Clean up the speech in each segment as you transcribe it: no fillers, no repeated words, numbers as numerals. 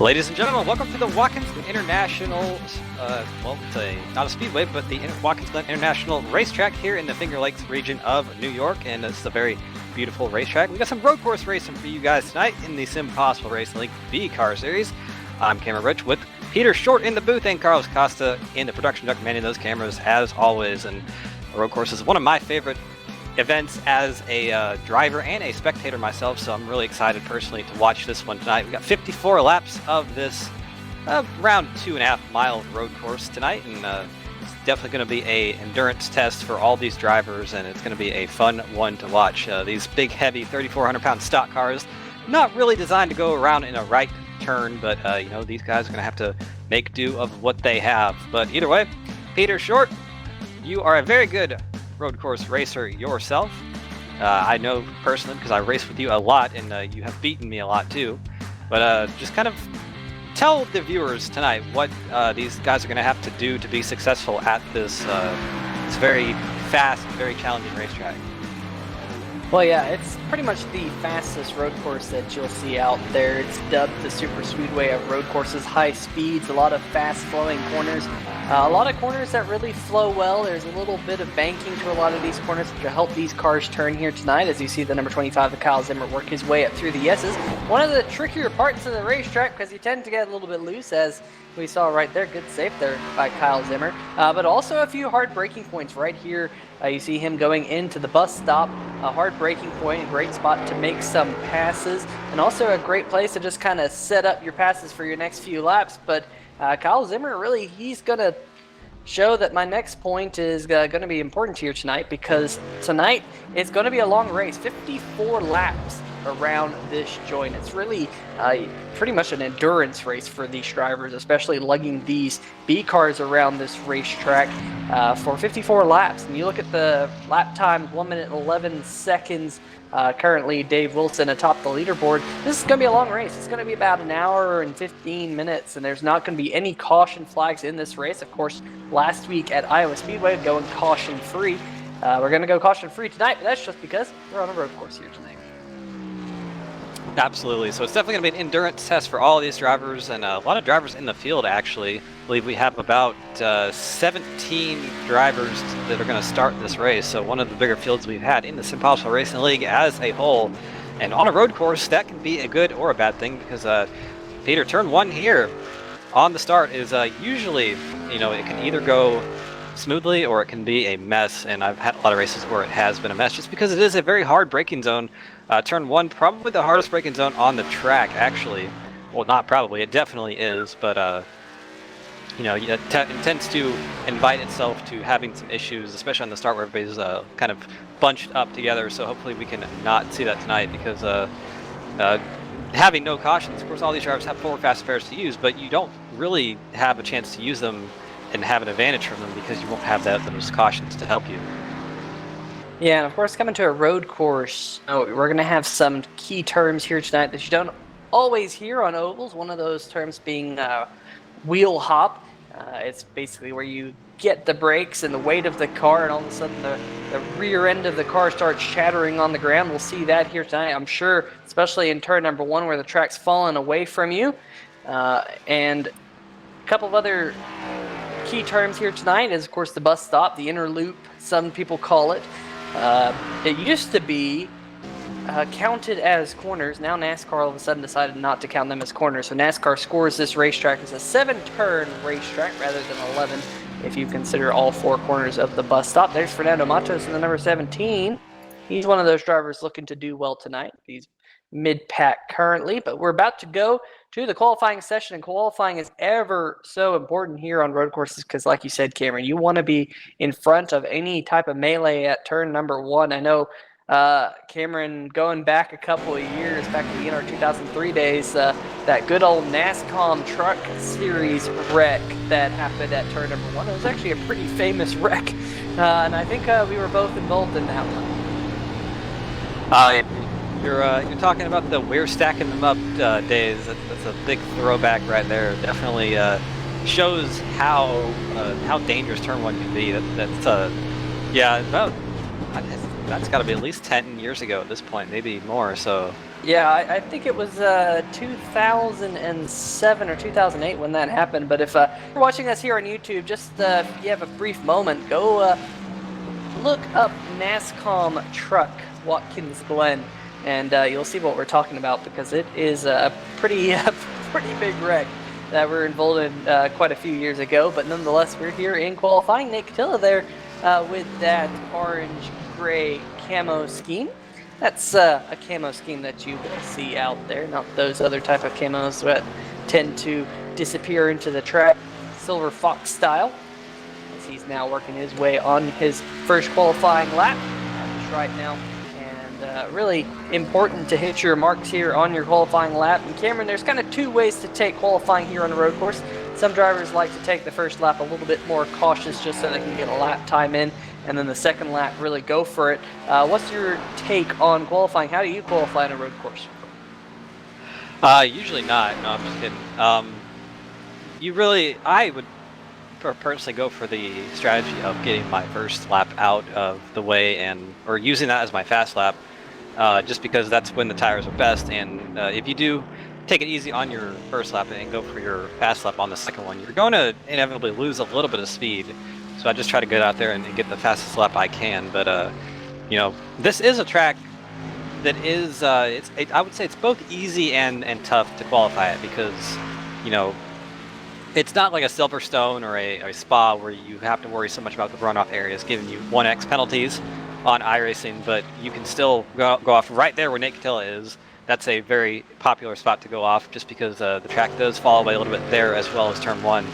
Ladies and gentlemen, welcome to the Watkins International, it's not a speedway, but the Watkins Glen International Racetrack here in the Finger Lakes region of New York, and it's a very beautiful racetrack. We got some road course racing for you guys tonight in the SimPossible Racing League B Car Series. I'm Cameron Rich with Peter Short in the booth and Carlos Costa in the production deck, manning those cameras as always. And the road course is one of my favorite events as a driver and a spectator myself, so I'm really excited personally to watch this one tonight. We got 54 laps of this around 2.5 mile road course tonight, and it's definitely going to be a endurance test for all these drivers, and it's going to be a fun one to watch. These big, heavy 3,400 pound stock cars, not really designed to go around in a right turn, but these guys are going to have to make do of what they have. But either way, Peter Short, you are a very good road course racer yourself. I know personally because I race with you a lot, and you have beaten me a lot too. But just kind of tell the viewers tonight what these guys are going to have to do to be successful at this very fast, very challenging racetrack. Well, yeah, it's pretty much the fastest road course that you'll see out there. It's dubbed the super speedway of road courses. High speeds, a lot of fast-flowing corners, a lot of corners that really flow well. There's a little bit of banking to a lot of these corners to help these cars turn here tonight, as you see the number 25 of Kyle Zimmer work his way up through the S's. One of the trickier parts of the racetrack, because you tend to get a little bit loose, as we saw right there. Good save there by Kyle Zimmer. But also a few hard braking points right here. You see him going into the bus stop. A hard braking point, a great spot to make some passes, and also a great place to just kind of set up your passes for your next few laps. But Kyle Zimmer, really, he's going to show that my next point is going to be important here tonight, because tonight it's going to be a long race, 54 laps around this joint. It's really pretty much an endurance race for these drivers, especially lugging these B cars around this racetrack for 54 laps. And you look at the lap time, 1 minute 11 seconds. Currently, Dave Wilson atop the leaderboard. This is going to be a long race. It's going to be about an hour and 15 minutes, and there's not going to be any caution flags in this race. Of course, last week at Iowa Speedway, going caution-free. We're going to go caution-free tonight, but that's just because we're on a road course here tonight. Absolutely. So it's definitely going to be an endurance test for all of these drivers, and a lot of drivers in the field, actually. I believe we have about 17 drivers that are going to start this race. So one of the bigger fields we've had in the SimPossible Racing League as a whole. And on a road course, that can be a good or a bad thing, because Peter, turn one here on the start is usually, it can either go smoothly or it can be a mess, and I've had a lot of races where it has been a mess just because it is a very hard braking zone. Turn one, probably the hardest braking zone on the track, actually. Well, not probably, it definitely is, but it tends to invite itself to having some issues, especially on the start where everybody's kind of bunched up together. So hopefully we can not see that tonight, because having no cautions, of course all these drivers have forward fast fares to use, but you don't really have a chance to use them and have an advantage from them because you won't have those cautions to help you. Yeah, and of course, coming to a road course, we're going to have some key terms here tonight that you don't always hear on ovals. One of those terms being wheel hop. It's basically where you get the brakes and the weight of the car, and all of a sudden the rear end of the car starts shattering on the ground. We'll see that here tonight, I'm sure, especially in turn number one where the track's falling away from you. And a couple of other key terms here tonight is, of course, the bus stop, the inner loop, some people call it. It used to be counted as corners. Now NASCAR all of a sudden decided not to count them as corners. So NASCAR scores this racetrack as a 7-turn racetrack rather than 11 if you consider all 4 corners of the bus stop. There's Fernando Matos in the number 17. He's one of those drivers looking to do well tonight. He's mid-pack currently, but we're about to go to the qualifying session, and qualifying is ever so important here on road courses because, like you said, Cameron, you want to be in front of any type of melee at turn number 1. I know, Cameron, going back a couple of years, back in the NR 2003 days, that good old NASCAR Truck Series wreck that happened at turn number 1, it was actually a pretty famous wreck, and I think we were both involved in that one. You're talking about the we're stacking them up days. That's a big throwback right there. Definitely shows how dangerous turn one can be. That's got to be at least 10 years ago at this point, maybe more. So Yeah, I think it was 2007 or 2008 when that happened. But if you're watching us here on YouTube, just if you have a brief moment, go look up NASCOM truck Watkins Glen, and you'll see what we're talking about, because it is a pretty pretty big wreck that we're involved in quite a few years ago. But nonetheless, we're here in qualifying. Nate Catilla there with that orange-gray camo scheme. That's a camo scheme that you will see out there, not those other type of camos that tend to disappear into the track, Silver Fox style. As he's now working his way on his first qualifying lap right now. And really important to hit your marks here on your qualifying lap. And Cameron, there's kind of two ways to take qualifying here on the road course. Some drivers like to take the first lap a little bit more cautious just so they can get a lap time in, and then the second lap really go for it. What's your take on qualifying? How do you qualify on a road course? Usually not. No, I'm just kidding. I would personally go for the strategy of getting my first lap out of the way or using that as my fast lap, just because that's when the tires are best. And if you do take it easy on your first lap and go for your fast lap on the second one, you're going to inevitably lose a little bit of speed. So I just try to get out there and get the fastest lap I can. But this is a track that is I would say it's both easy and tough to qualify at, because it's not like a Silverstone or a Spa where you have to worry so much about the runoff areas giving you 1x penalties on iRacing, but you can still go off right there where Nate Catilla is. That's a very popular spot to go off, just because the track does fall away a little bit there, as well as turn 1.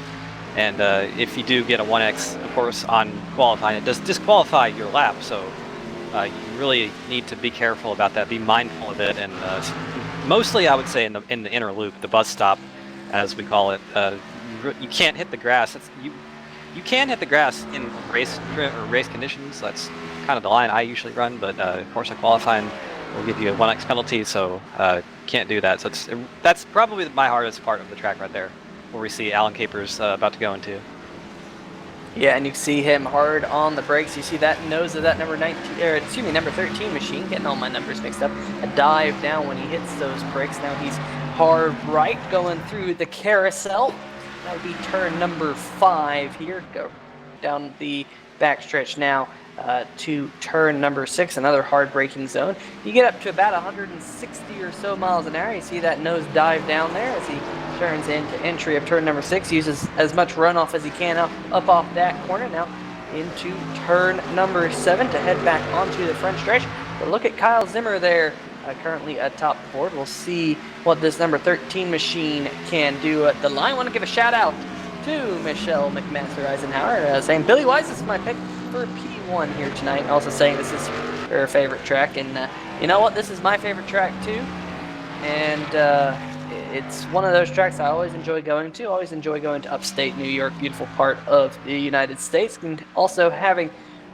And if you do get a 1x, of course, on qualifying, it does disqualify your lap. So you really need to be careful about that, be mindful of it. And mostly, I would say, in the inner loop, the bus stop, as we call it, you can't hit the grass. You can hit the grass in race conditions. That's kind of the line I usually run. But of course, a qualifying will give you a 1x penalty, so can't do that. So that's probably my hardest part of the track right there, where we see Alan Capers about to go into. Yeah, and you see him hard on the brakes. You see that nose of that number 13 machine, getting all my numbers mixed up. A dive down when he hits those brakes. Now he's hard right going through the carousel. That would be turn number 5 here. Go down the backstretch now to turn number 6, another hard braking zone. You get up to about 160 or so miles an hour. You see that nose dive down there as he turns into entry of turn number 6. Uses as much runoff as he can up off that corner. Now into turn number 7 to head back onto the front stretch. But look at Kyle Zimmer there, currently atop the board. We'll see what this number 13 machine can do at the line. I want to give a shout out to Michelle McMaster Eisenhower, saying Billy Wise is my pick for P1 here tonight. Also saying this is her favorite track, and you know what? This is my favorite track too, and it's one of those tracks I always enjoy going to. Always enjoy going to upstate New York, beautiful part of the United States, and also having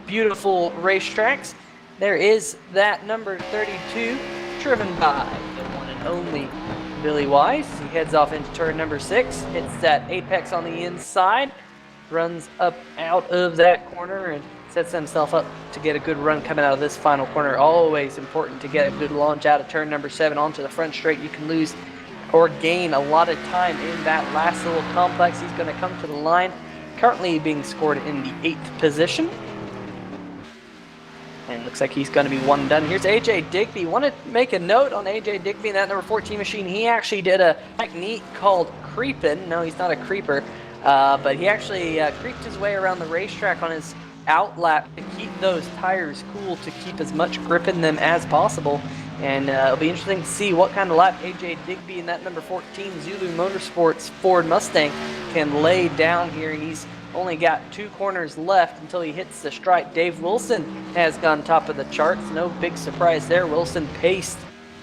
beautiful racetracks. There is that number 32, driven by the one and only Billy Wise. He heads off into turn number 6, hits that apex on the inside, runs up out of that corner, and sets himself up to get a good run coming out of this final corner. Always important to get a good launch out of turn number 7 onto the front straight. You can lose or gain a lot of time in that last little complex. He's going to come to the line, currently being scored in the 8th position. And looks like he's going to be one and done. Here's AJ Digby. Want to make a note on AJ Digby, that number 14 machine. He actually did a technique called creeping. No, he's not a creeper. But he actually creeped his way around the racetrack on his out lap to keep those tires cool, to keep as much grip in them as possible. And it'll be interesting to see what kind of lap AJ Digby in that number 14 Zulu Motorsports Ford Mustang can lay down here. He's only got 2 corners left until he hits the stripe. Dave Wilson has gone top of the charts. No big surprise there. Wilson paced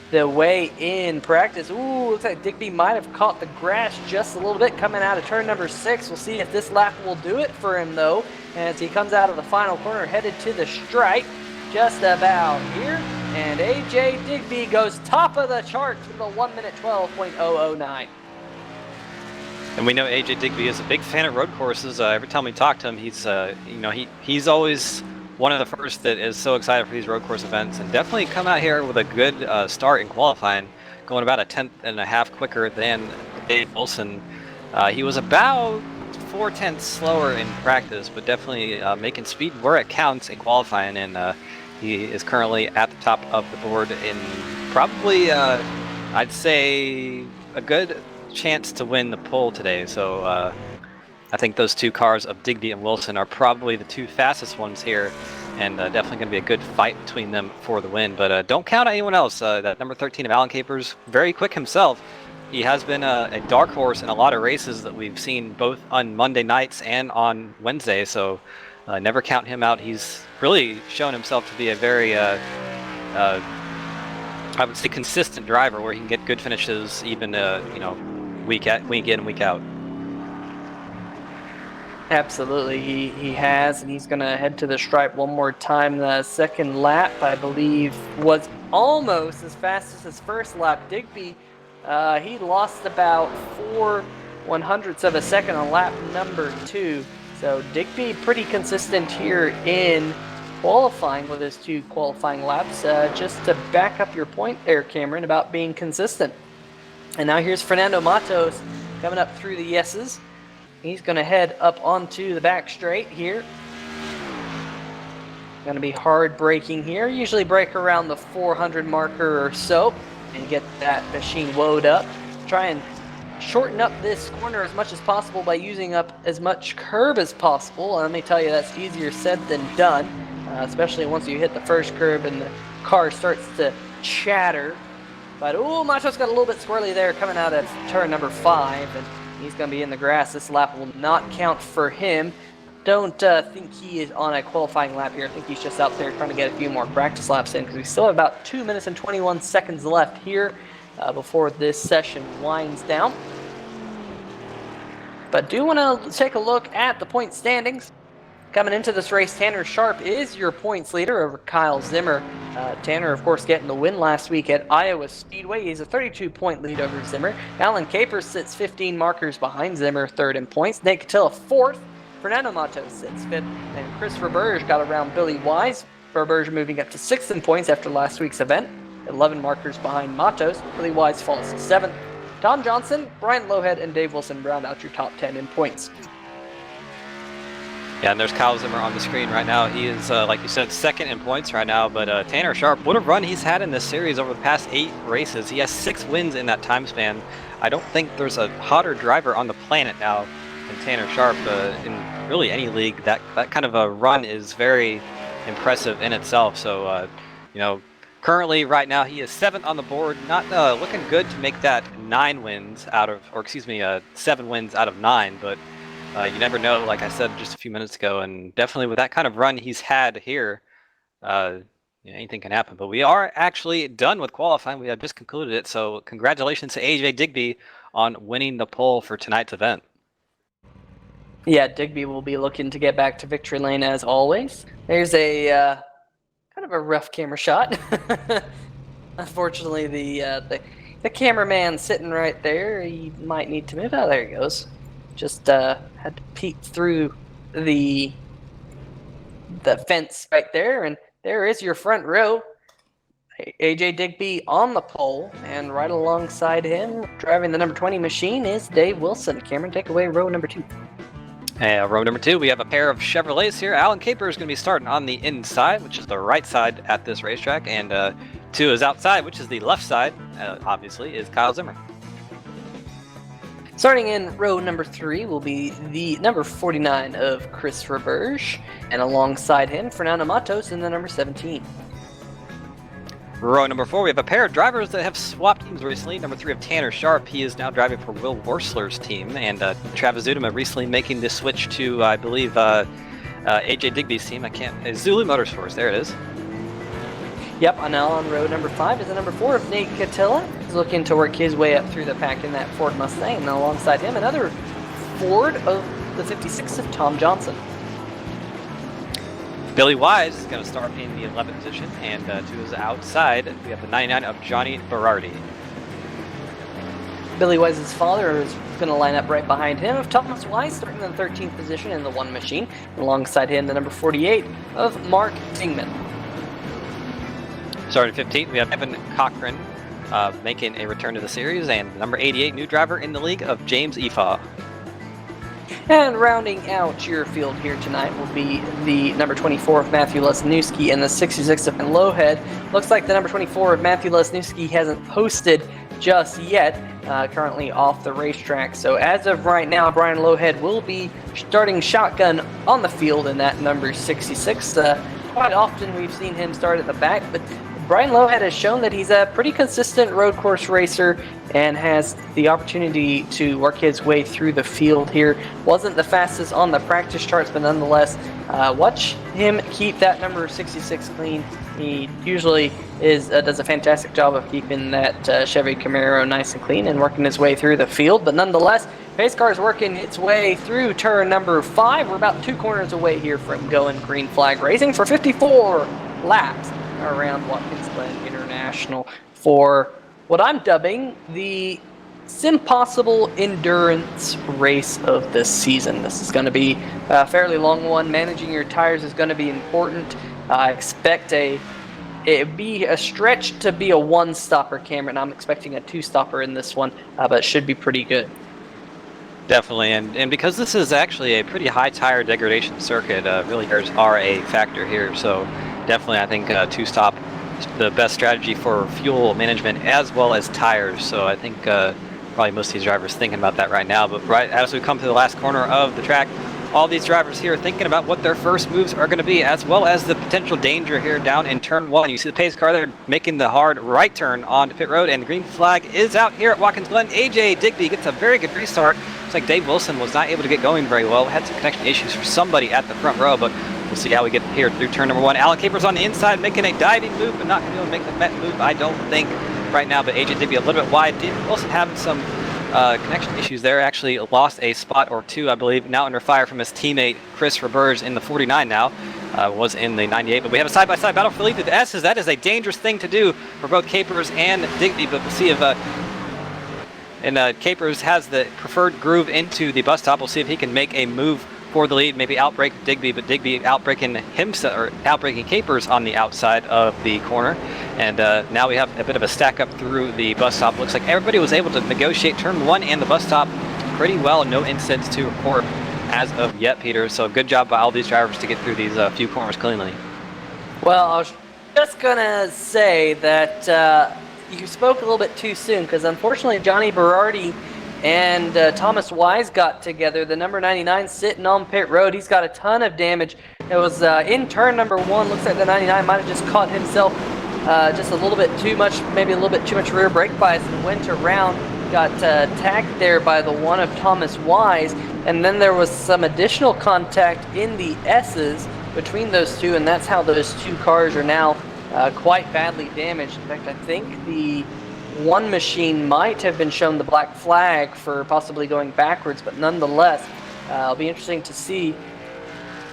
the way in practice. Ooh, looks like Digby might have caught the grass just a little bit coming out of turn number 6. We'll see if this lap will do it for him, though, as he comes out of the final corner, headed to the stripe just about here. And AJ Digby goes top of the charts with a 1 minute 12.009. And we know AJ Digby is a big fan of road courses. Every time we talk to him, he's always one of the first that is so excited for these road course events, and definitely come out here with a good start in qualifying, going about a 10.5 quicker than Dave Wilson. He was about 4/10 slower in practice, but definitely making speed where it counts in qualifying, and he is currently at the top of the board in probably, I'd say, a good chance to win the pole today. So I think those two cars of Digby and Wilson are probably the two fastest ones here, and definitely going to be a good fight between them for the win. But don't count on anyone else. That number 13 of Alan Capers, very quick himself. He has been a dark horse in a lot of races that we've seen both on Monday nights and on Wednesday, so never count him out. He's really shown himself to be a very, I would say, consistent driver where he can get good finishes even, week in, week out. Absolutely, he has, and he's going to head to the stripe one more time. The second lap, I believe, was almost as fast as his first lap. Digby, he lost about 4/100ths of a second on lap number 2. So Digby pretty consistent here in qualifying with his 2 qualifying laps. Just to back up your point there, Cameron, about being consistent. And now here's Fernando Matos coming up through the yeses. He's going to head up onto the back straight here. Going to be hard braking here. Usually brake around the 400 marker or so and get that machine woed up. Try and shorten up this corner as much as possible by using up as much curb as possible. Let me tell you, that's easier said than done, especially once you hit the first curb and the car starts to chatter. But, Matos got a little bit squirrely there coming out of turn number 5, and he's going to be in the grass. This lap will not count for him. Don't think he is on a qualifying lap here. I think he's just out there trying to get a few more practice laps in, because we still have about 2 minutes and 21 seconds left here before this session winds down. But do want to take a look at the point standings. Coming into this race, Tanner Sharp is your points leader over Kyle Zimmer. Tanner, of course, getting the win last week at Iowa Speedway. He's a 32-point lead over Zimmer. Alan Capers sits 15 markers behind Zimmer, third in points. Nate Catilla, fourth. Fernando Matos sits fifth. And Chris Verberge got around Billy Wise. Verberge moving up to sixth in points after last week's event. 11 markers behind Matos. Billy Wise falls to seventh. Tom Johnson, Brian Lowhead, and Dave Wilson round out your top 10 in points. Yeah, and there's Kyle Zimmer on the screen right now. He is, like you said, second in points right now, but Tanner Sharp, what a run he's had in this series over the past 8 races. He has 6 wins in that time span. I don't think there's a hotter driver on the planet now than Tanner Sharp in really any league. That kind of a run is very impressive in itself. So, currently right now he is 7th on the board, not looking good to make that 7 wins out of 9, but you never know, like I said just a few minutes ago, and definitely with that kind of run he's had here, anything can happen. But we are actually done with qualifying. We have just concluded it, so congratulations to AJ Digby on winning the pole for tonight's event. Yeah, Digby will be looking to get back to victory lane as always. There's a kind of a rough camera shot. Unfortunately, the cameraman sitting right there, he might need to move. Oh, there he goes. Just had to peek through the fence right there, and there is your front row. AJ Digby on the pole, and right alongside him, driving the number 20 machine, is Dave Wilson. Cameron, take away row number 2. Row number 2, we have a pair of Chevrolets here. Alan Caper is going to be starting on the inside, which is the right side at this racetrack, and 2 is outside, which is the left side, obviously, is Kyle Zimmer. Starting in row number 3 will be the number 49 of Chris Verberge, and alongside him, Fernando Matos in the number 17. Row number 4, we have a pair of drivers that have swapped teams recently. Number 3 of Tanner Sharp, he is now driving for Will Worsler's team, and Travis Zudema recently making the switch to, I believe, AJ Digby's team. Zulu Motorsports, there it is. Yep, and now on row number 5 is the number 4 of Nate Catilla. He's looking to work his way up through the pack in that Ford Mustang, and alongside him, another Ford of the 56 of Tom Johnson. Billy Wise is going to start in the 11th position, and to his outside, we have the 99 of Johnny Berardi. Billy Wise's father is going to line up right behind him, of Thomas Wise, starting in the 13th position in the one machine. Alongside him, the number 48 of Mark Dingman. Starting 15th, we have Evan Cochran making a return to the series, and number 88, new driver in the league of James Efaw. And rounding out your field here tonight will be the number 24 of Matthew Lesniewski and the 66 of Ben Lowhead. Looks like the number 24 of Matthew Lesniewski hasn't posted just yet, currently off the racetrack. So as of right now, Brian Lowhead will be starting shotgun on the field in that number 66. Quite often we've seen him start at the back, but Brian Lowhead has shown that he's a pretty consistent road course racer and has the opportunity to work his way through the field here. Wasn't the fastest on the practice charts, but nonetheless, watch him keep that number 66 clean. He usually does a fantastic job of keeping that Chevy Camaro nice and clean and working his way through the field. But nonetheless, pace car is working its way through turn number 5. We're about 2 corners away here from going green flag racing for 54 laps around Watkins Glen International for what I'm dubbing the SimPossible endurance race of this season. This is going to be a fairly long one. Managing your tires is going to be important. I expect it'd be a stretch to be a one-stopper, Cameron. I'm expecting a two-stopper in this one, but it should be pretty good. Definitely, and because this is actually a pretty high tire degradation circuit, really tires are a factor here. So definitely, I think two-stop is the best strategy for fuel management as well as tires. So I think probably most of these drivers thinking about that right now. But right as we come to the last corner of the track, all these drivers here are thinking about what their first moves are going to be, as well as the potential danger here down in turn 1. You see the pace car there making the hard right turn onto pit road, and the green flag is out here at Watkins Glen. AJ Digby gets a very good restart. Looks like Dave Wilson was not able to get going very well. Had some connection issues for somebody at the front row, but we'll see how we get here through turn number 1. Alan Capers on the inside making a diving move, but not going to be able to make the Met move, I don't think, right now. But AJ Digby a little bit wide. Did Wilson having some connection issues there, actually lost a spot or 2, I believe, now under fire from his teammate Chris Roberge in the 49 now, was in the 98, but we have a side-by-side battle for lead through the S's. That is a dangerous thing to do for both Capers and Digby, but we'll see if Capers has the preferred groove into the bus stop. We'll see if he can make a move for the lead, maybe outbrake Digby, but Digby outbraking himself, or outbraking Capers on the outside of the corner. And now we have a bit of a stack up through the bus stop. Looks like everybody was able to negotiate turn 1 and the bus stop pretty well. No incidents to report as of yet, Peter. So good job by all these drivers to get through these few corners cleanly. Well, I was just gonna say that you spoke a little bit too soon, because unfortunately Johnny Berardi and Thomas Wise got together. The number 99 sitting on pit road. He's got a ton of damage. It was in turn number 1. Looks like the 99 might have just caught himself just a little bit too much, maybe a little bit too much rear brake bias, and went around. Got tagged there by the one of Thomas Wise. And then there was some additional contact in the S's between those two, and that's how those two cars are now quite badly damaged. In fact, I think the one machine might have been shown the black flag for possibly going backwards, but nonetheless, it'll be interesting to see.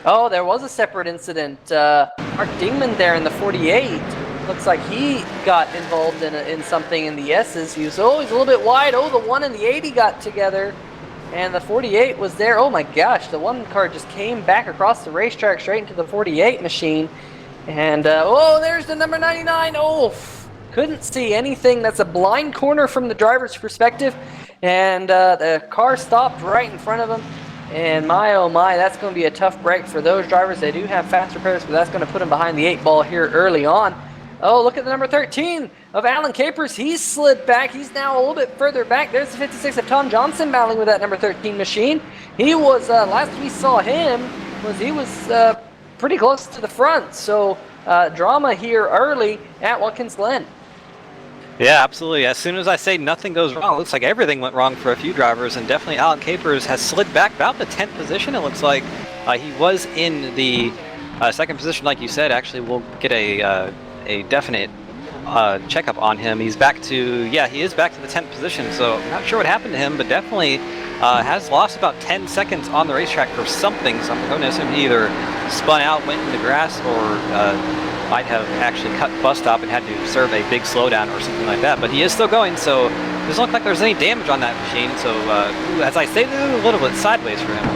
Oh, there was a separate incident. Mark Dingman there in the 48. Looks like he got involved in something in the S's. He's a little bit wide. Oh, the 1 and the 80 got together, and the 48 was there. Oh my gosh, the one car just came back across the racetrack straight into the 48 machine. And, oh, there's the number 99. Oh, couldn't see anything. That's a blind corner from the driver's perspective. And the car stopped right in front of him. And my, oh my, that's going to be a tough break for those drivers. They do have fast repairs, but that's going to put them behind the 8 ball here early on. Oh, look at the number 13 of Alan Capers. He's slid back. He's now a little bit further back. There's the 56 of Tom Johnson battling with that number 13 machine. He was, last we saw him, he was pretty close to the front. So drama here early at Watkins Glen. Yeah, absolutely. As soon as I say nothing goes wrong, it looks like everything went wrong for a few drivers, and definitely Alan Capers has slid back about the 10th position. It looks like he was in the second position, like you said. Actually, we'll get a definite checkup on him. He's back to, yeah, he is back to the 10th position, so I'm not sure what happened to him, but definitely has lost about 10 seconds on the racetrack for something. So I'm going to assume he either spun out, went in the grass, or might have actually cut bus stop and had to serve a big slowdown or something like that. But he is still going, so doesn't look like there's any damage on that machine. So as I say, a little bit sideways for him.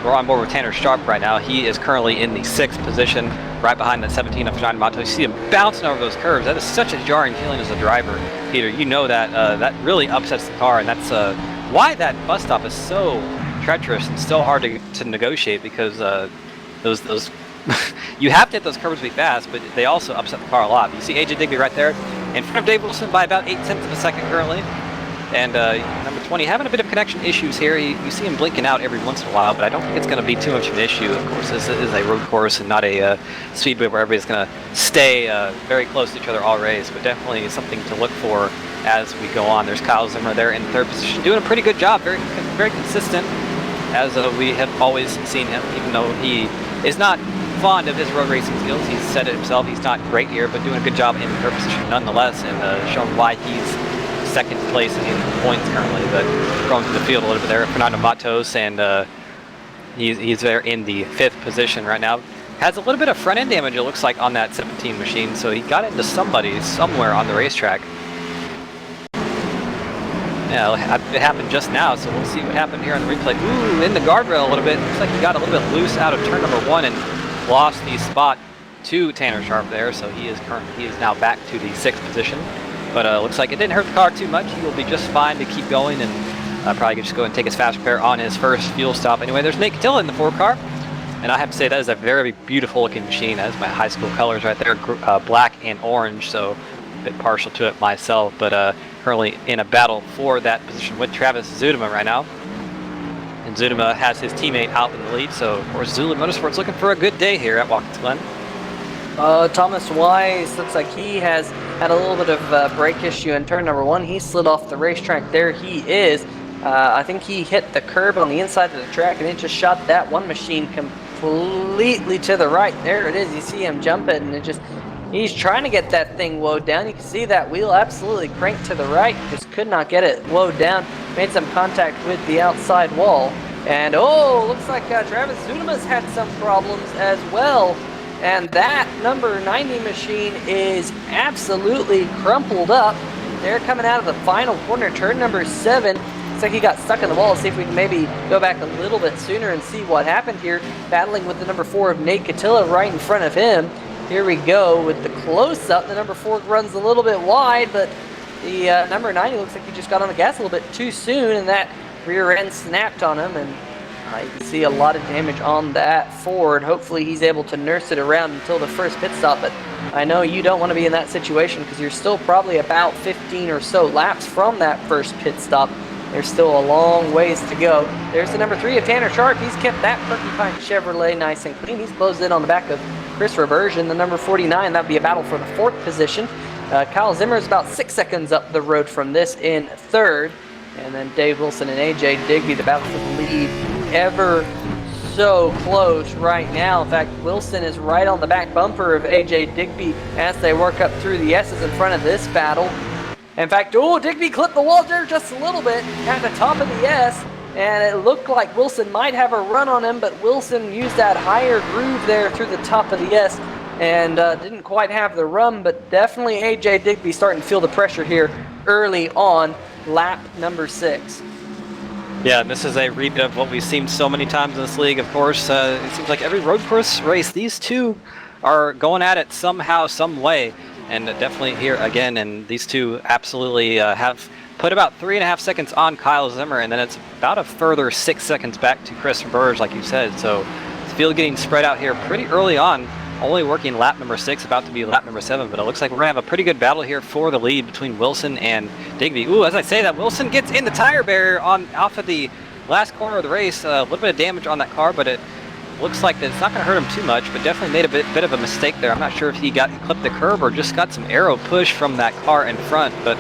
We're on board with Tanner Sharp right now. He is currently in the 6th position, right behind that 17 of Fernando Matos. You see him bouncing over those curves. That is such a jarring feeling as a driver, Peter. You know that that really upsets the car, and that's why that bus stop is so treacherous and so hard to negotiate, because those you have to hit those curves to be fast, but they also upset the car a lot. You see AJ Digby right there in front of Dave Wilson by about 0.8 of a second currently. And number 20 having a bit of connection issues here. You see him blinking out every once in a while, but I don't think it's going to be too much of an issue. Of course, this is a road course and not a speedway where everybody's going to stay very close to each other all race, but definitely something to look for as we go on. There's Kyle Zimmer there in 3rd position, doing a pretty good job, very consistent, as we have always seen him, even though he is not fond of his road racing skills. He's said it himself, he's not great here, but doing a good job in 3rd position nonetheless, and showing why he's 2nd place in points currently, but going through the field a little bit there. Fernando Matos, and he's there in the 5th position right now. Has a little bit of front end damage, it looks like, on that 17 machine, so he got into somebody somewhere on the racetrack. Yeah, it happened just now, so we'll see what happened here on the replay. Ooh, in the guardrail a little bit. Looks like he got a little bit loose out of turn number 1 and lost the spot to Tanner Sharp there, so he is now back to the 6th position. But looks like it didn't hurt the car too much. He will be just fine to keep going, and probably just go and take his fast repair on his first fuel stop. Anyway, there's Nate Catilla in the 4 car, and I have to say that is a very beautiful looking machine. That is my high school colors right there, black and orange, so a bit partial to it myself, but currently in a battle for that position with Travis Zudema right now. And Zudema has his teammate out in the lead, so of course Zulu Motorsports looking for a good day here at Watkins Glen. Thomas Wise looks like he has had a little bit of brake issue in turn number 1. He slid off the racetrack. There he is. I think he hit the curb on the inside of the track, and it just shot that one machine completely to the right. There it is. You see him jump it, and he's trying to get that thing woed down. You can see that wheel absolutely cranked to the right. Just could not get it woed down. Made some contact with the outside wall. And looks like Travis Zudema's had some problems as well. And that number 90 machine is absolutely crumpled up. They're coming out of the final corner, turn number 7. Looks like he got stuck in the wall. Let's see if we can maybe go back a little bit sooner and see what happened here. Battling with the number 4 of Nate Catilla right in front of him. Here we go with the close-up. The number 4 runs a little bit wide, but the number 90 looks like he just got on the gas a little bit too soon, and that rear end snapped on him, and you can see a lot of damage on that Ford. Hopefully he's able to nurse it around until the first pit stop, but I know you don't want to be in that situation because you're still probably about 15 or so laps from that first pit stop. There's still a long ways to go. There's the number 3 of Tanner Sharp. He's kept that Porcupine Chevrolet nice and clean. He's closed in on the back of Chris Reversion, the number 49. That would be a battle for the 4th position. Kyle Zimmer is about 6 seconds up the road from this in 3rd. And then Dave Wilson and AJ Digby, the battle for the lead, ever so close right now. In fact, Wilson is right on the back bumper of AJ Digby as they work up through the S's in front of this battle. In fact, Digby clipped the wall there just a little bit at the top of the S, and it looked like Wilson might have a run on him, but Wilson used that higher groove there through the top of the S and didn't quite have the run, but definitely AJ Digby starting to feel the pressure here early on, lap number 6. Yeah, this is a repeat of what we've seen so many times in this league, of course. It seems like every road course race, these two are going at it somehow, some way. And definitely here again, and these two absolutely have put about 3.5 seconds on Kyle Zimmer, and then it's about a further 6 seconds back to Chris Burge, like you said. So the field getting spread out here pretty early on, only working lap number 6, about to be lap number 7, but it looks like we're going to have a pretty good battle here for the lead between Wilson and Digby. Ooh, as I say that, Wilson gets in the tire barrier off of the last corner of the race. A little bit of damage on that car, but it looks like that it's not going to hurt him too much, but definitely made a bit of a mistake there. I'm not sure if he clipped the curb or just got some aero push from that car in front, but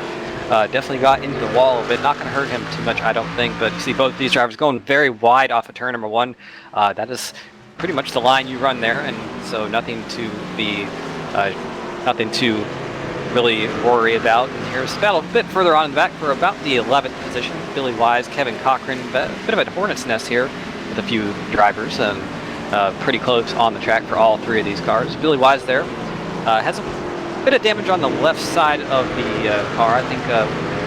definitely got into the wall a bit. Not going to hurt him too much, I don't think, but you see both these drivers going very wide off of turn number 1. That is pretty much the line you run there, and so nothing to really worry about. And here's the battle a bit further on in the back for about the 11th position. Billy Wise, Kevin Cochran, a bit of a hornet's nest here with a few drivers, and pretty close on the track for all 3 of these cars. Billy Wise there has a bit of damage on the left side of the car. I think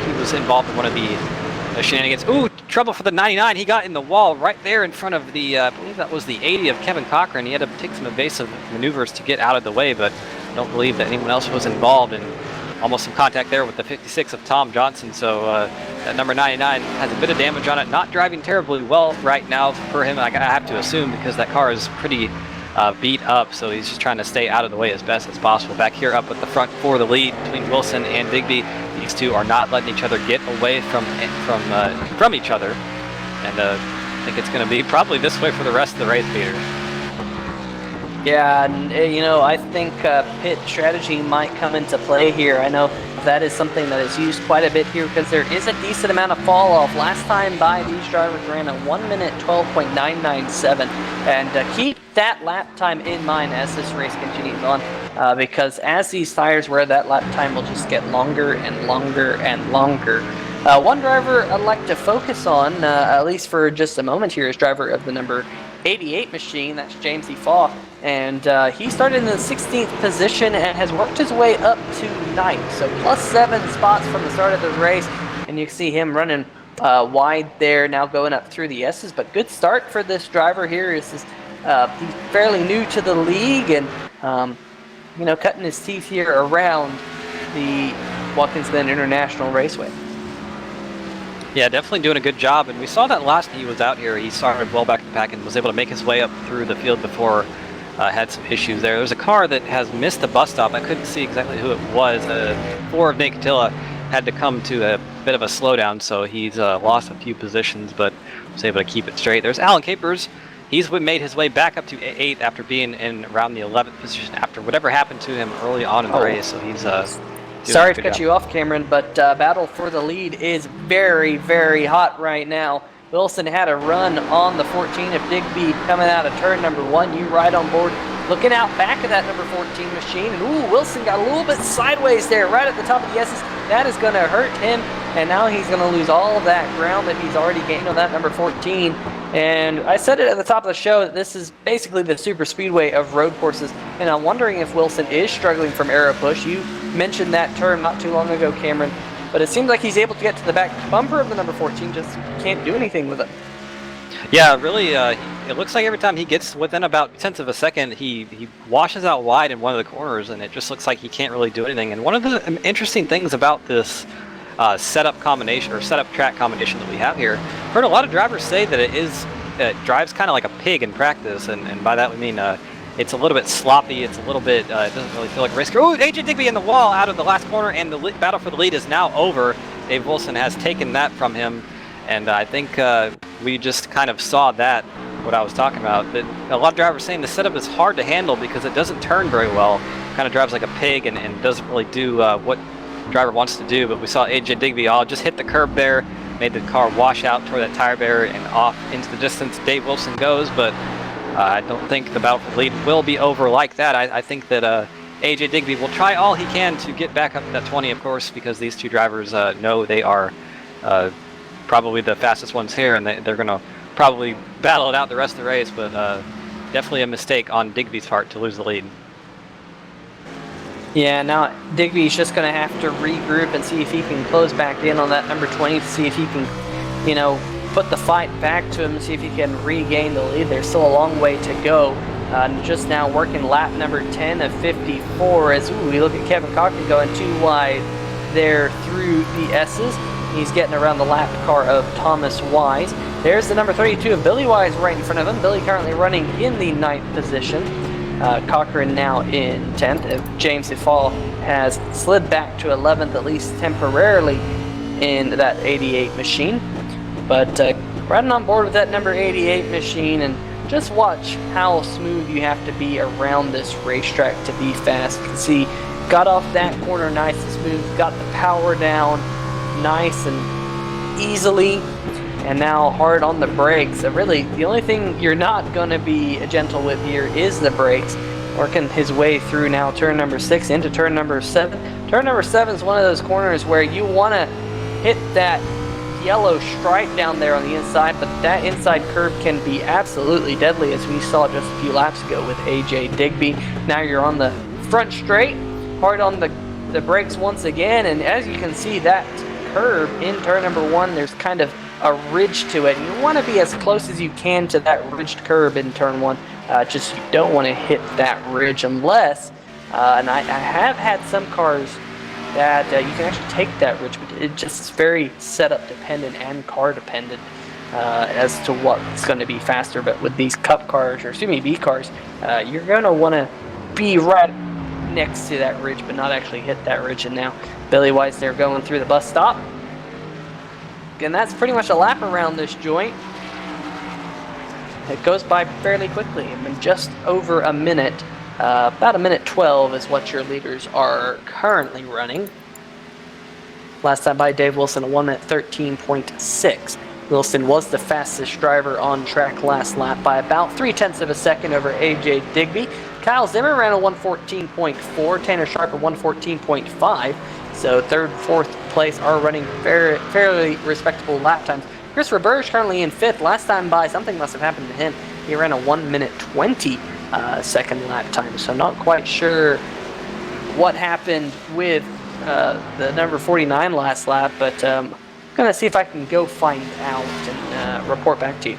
he was involved in one of the shenanigans. Ooh, trouble for the 99. He got in the wall right there in front of the, I believe that was the 80 of Kevin Cochran. He had to take some evasive maneuvers to get out of the way, but I don't believe that anyone else was involved, and almost some contact there with the 56 of Tom Johnson. So that number 99 has a bit of damage on it. Not driving terribly well right now for him, I have to assume, because that car is pretty beat up, so he's just trying to stay out of the way as best as possible. Back here up at the front for the lead between Wilson and Digby. These two are not letting each other get away from each other, and I think it's going to be probably this way for the rest of the race, Peter. Yeah, and you know, I think pit strategy might come into play here. I know that is something that is used quite a bit here because there is a decent amount of fall off. Last time by, these drivers ran a 1 minute 12.997, and keep that lap time in mind as this race continues on, because as these tires wear, that lap time will just get longer and longer and longer. One driver I'd like to focus on, at least for just a moment here, is driver of the number 88 machine. That's James E. Faw, and he started in the 16th position and has worked his way up to 9th, so plus 7 spots from the start of the race, and you can see him running wide there, now going up through the S's. But good start for this driver here. He's fairly new to the league, and you know, cutting his teeth here around the Watkins Glen International Raceway. Yeah, definitely doing a good job, and we saw that last time he was out here. He started well back in the pack and was able to make his way up through the field before had some issues there. There's a car that has missed the bus stop. I couldn't see exactly who it was. 4 of Nate Catilla had to come to a bit of a slowdown, so he's lost a few positions, but was able to keep it straight. There's Alan Capers. He's made his way back up to 8th after being in around the 11th position after whatever happened to him early on in the race, so he's sorry to cut you off, Cameron, but battle for the lead is very, very hot right now. Wilson had a run on the 14 of Digby coming out of turn number 1. You right on board, looking out back of that number 14 machine, and ooh, Wilson got a little bit sideways there, right at the top of the S's. That is going to hurt him, and now he's going to lose all of that ground that he's already gained on that number 14. And I said it at the top of the show that this is basically the super speedway of road courses, and I'm wondering if Wilson is struggling from aero push. You mentioned that term not too long ago, Cameron, but it seems like he's able to get to the back bumper of the number 14, just can't do anything with it. Yeah, really, it looks like every time he gets within about tenths of a second, he washes out wide in one of the corners, and it just looks like he can't really do anything. And one of the interesting things about this setup combination, or setup track combination that we have here, I've heard a lot of drivers say that it drives kind of like a pig in practice, and by that we mean it's a little bit sloppy, it's a little bit, it doesn't really feel like a race car. Ooh, AJ Digby in the wall out of the last corner, and the battle for the lead is now over. Dave Wilson has taken that from him, and I think we just kind of saw that, what I was talking about, that a lot of drivers saying the setup is hard to handle because it doesn't turn very well, kind of drives like a pig and doesn't really do what driver wants to do. But we saw AJ Digby just hit the curb there, made the car wash out toward that tire barrier and off into the distance. Dave Wilson goes, but I don't think the battle for the lead will be over like that. I think that AJ Digby will try all he can to get back up to that 20, of course, because these two drivers know they are probably the fastest ones here, and they're going to probably battle it out the rest of the race, but definitely a mistake on Digby's part to lose the lead. Yeah, now Digby's just going to have to regroup and see if he can close back in on that number 20 to see if he can, you know, put the fight back to him and see if he can regain the lead. There's still a long way to go. Just now working lap number 10 of 54 as we look at Kevin Cochran going 2 wide there through the S's. He's getting around the lap car of Thomas Wise. There's the number 32 of Billy Wise right in front of him. Billy currently running in the 9th position. Cochran now in 10th. James Ifall has slid back to 11th, at least temporarily, in that 88 machine. But riding on board with that number 88 machine, and just watch how smooth you have to be around this racetrack to be fast. You can see, got off that corner nice and smooth, got the power down nice and easily, and now hard on the brakes. Really, the only thing you're not going to be gentle with here is the brakes. Working his way through now turn number 6 into turn number 7. Turn number 7 is one of those corners where you want to hit that yellow stripe down there on the inside, but that inside curve can be absolutely deadly, as we saw just a few laps ago with AJ Digby. Now you're on the front straight, hard on the brakes once again, and as you can see, that curb in turn number 1. There's kind of a ridge to it. You want to be as close as you can to that ridged curb in turn 1. Just you don't want to hit that ridge unless, and I have had some cars that you can actually take that ridge, but it just is very setup dependent and car dependent as to what's going to be faster. But with these Cup cars, or excuse me, B cars, you're going to want to be right next to that ridge, but not actually hit that ridge. And now Billy White's there going through the bus stop. And that's pretty much a lap around this joint. It goes by fairly quickly. I mean, just over a minute. About a minute 12 is what your leaders are currently running. Last time by Dave Wilson, a 1 minute 13.6. Wilson was the fastest driver on track last lap by about 0.3 of a second over AJ Digby. Kyle Zimmer ran a 114.4, Tanner Sharp a 114.5. So third, fourth place are running fairly respectable lap times. Chris Roberge currently in fifth. Last time by, something must have happened to him. He ran a 1 minute 20 second lap time. So not quite sure what happened with the number 49 last lap, but I'm going to see if I can go find out and report back to you.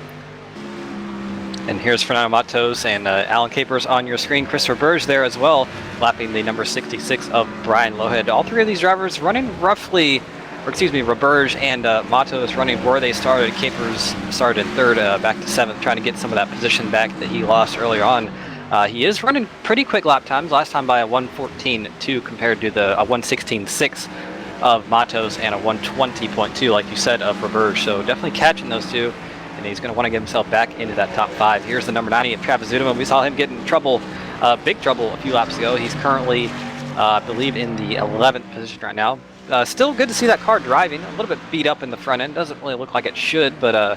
And here's Fernando Matos and Alan Capers on your screen. Chris Roberge there as well, lapping the number 66 of Brian Lohead. All three of these drivers running roughly, or excuse me, Roberge and Matos running where they started. Capers started in third, back to seventh, trying to get some of that position back that he lost earlier on. He is running pretty quick lap times, last time by a 1:14.2 compared to the 1:16.6 of Matos and a 1:20.2, like you said, of Roberge. So definitely catching those two. And he's going to want to get himself back into that top 5. Here's the number 90 of Travis Zuderman. We saw him get in trouble, big trouble, a few laps ago. He's currently, I believe, in the 11th position right now. Still good to see that car driving. A little bit beat up in the front end. Doesn't really look like it should, but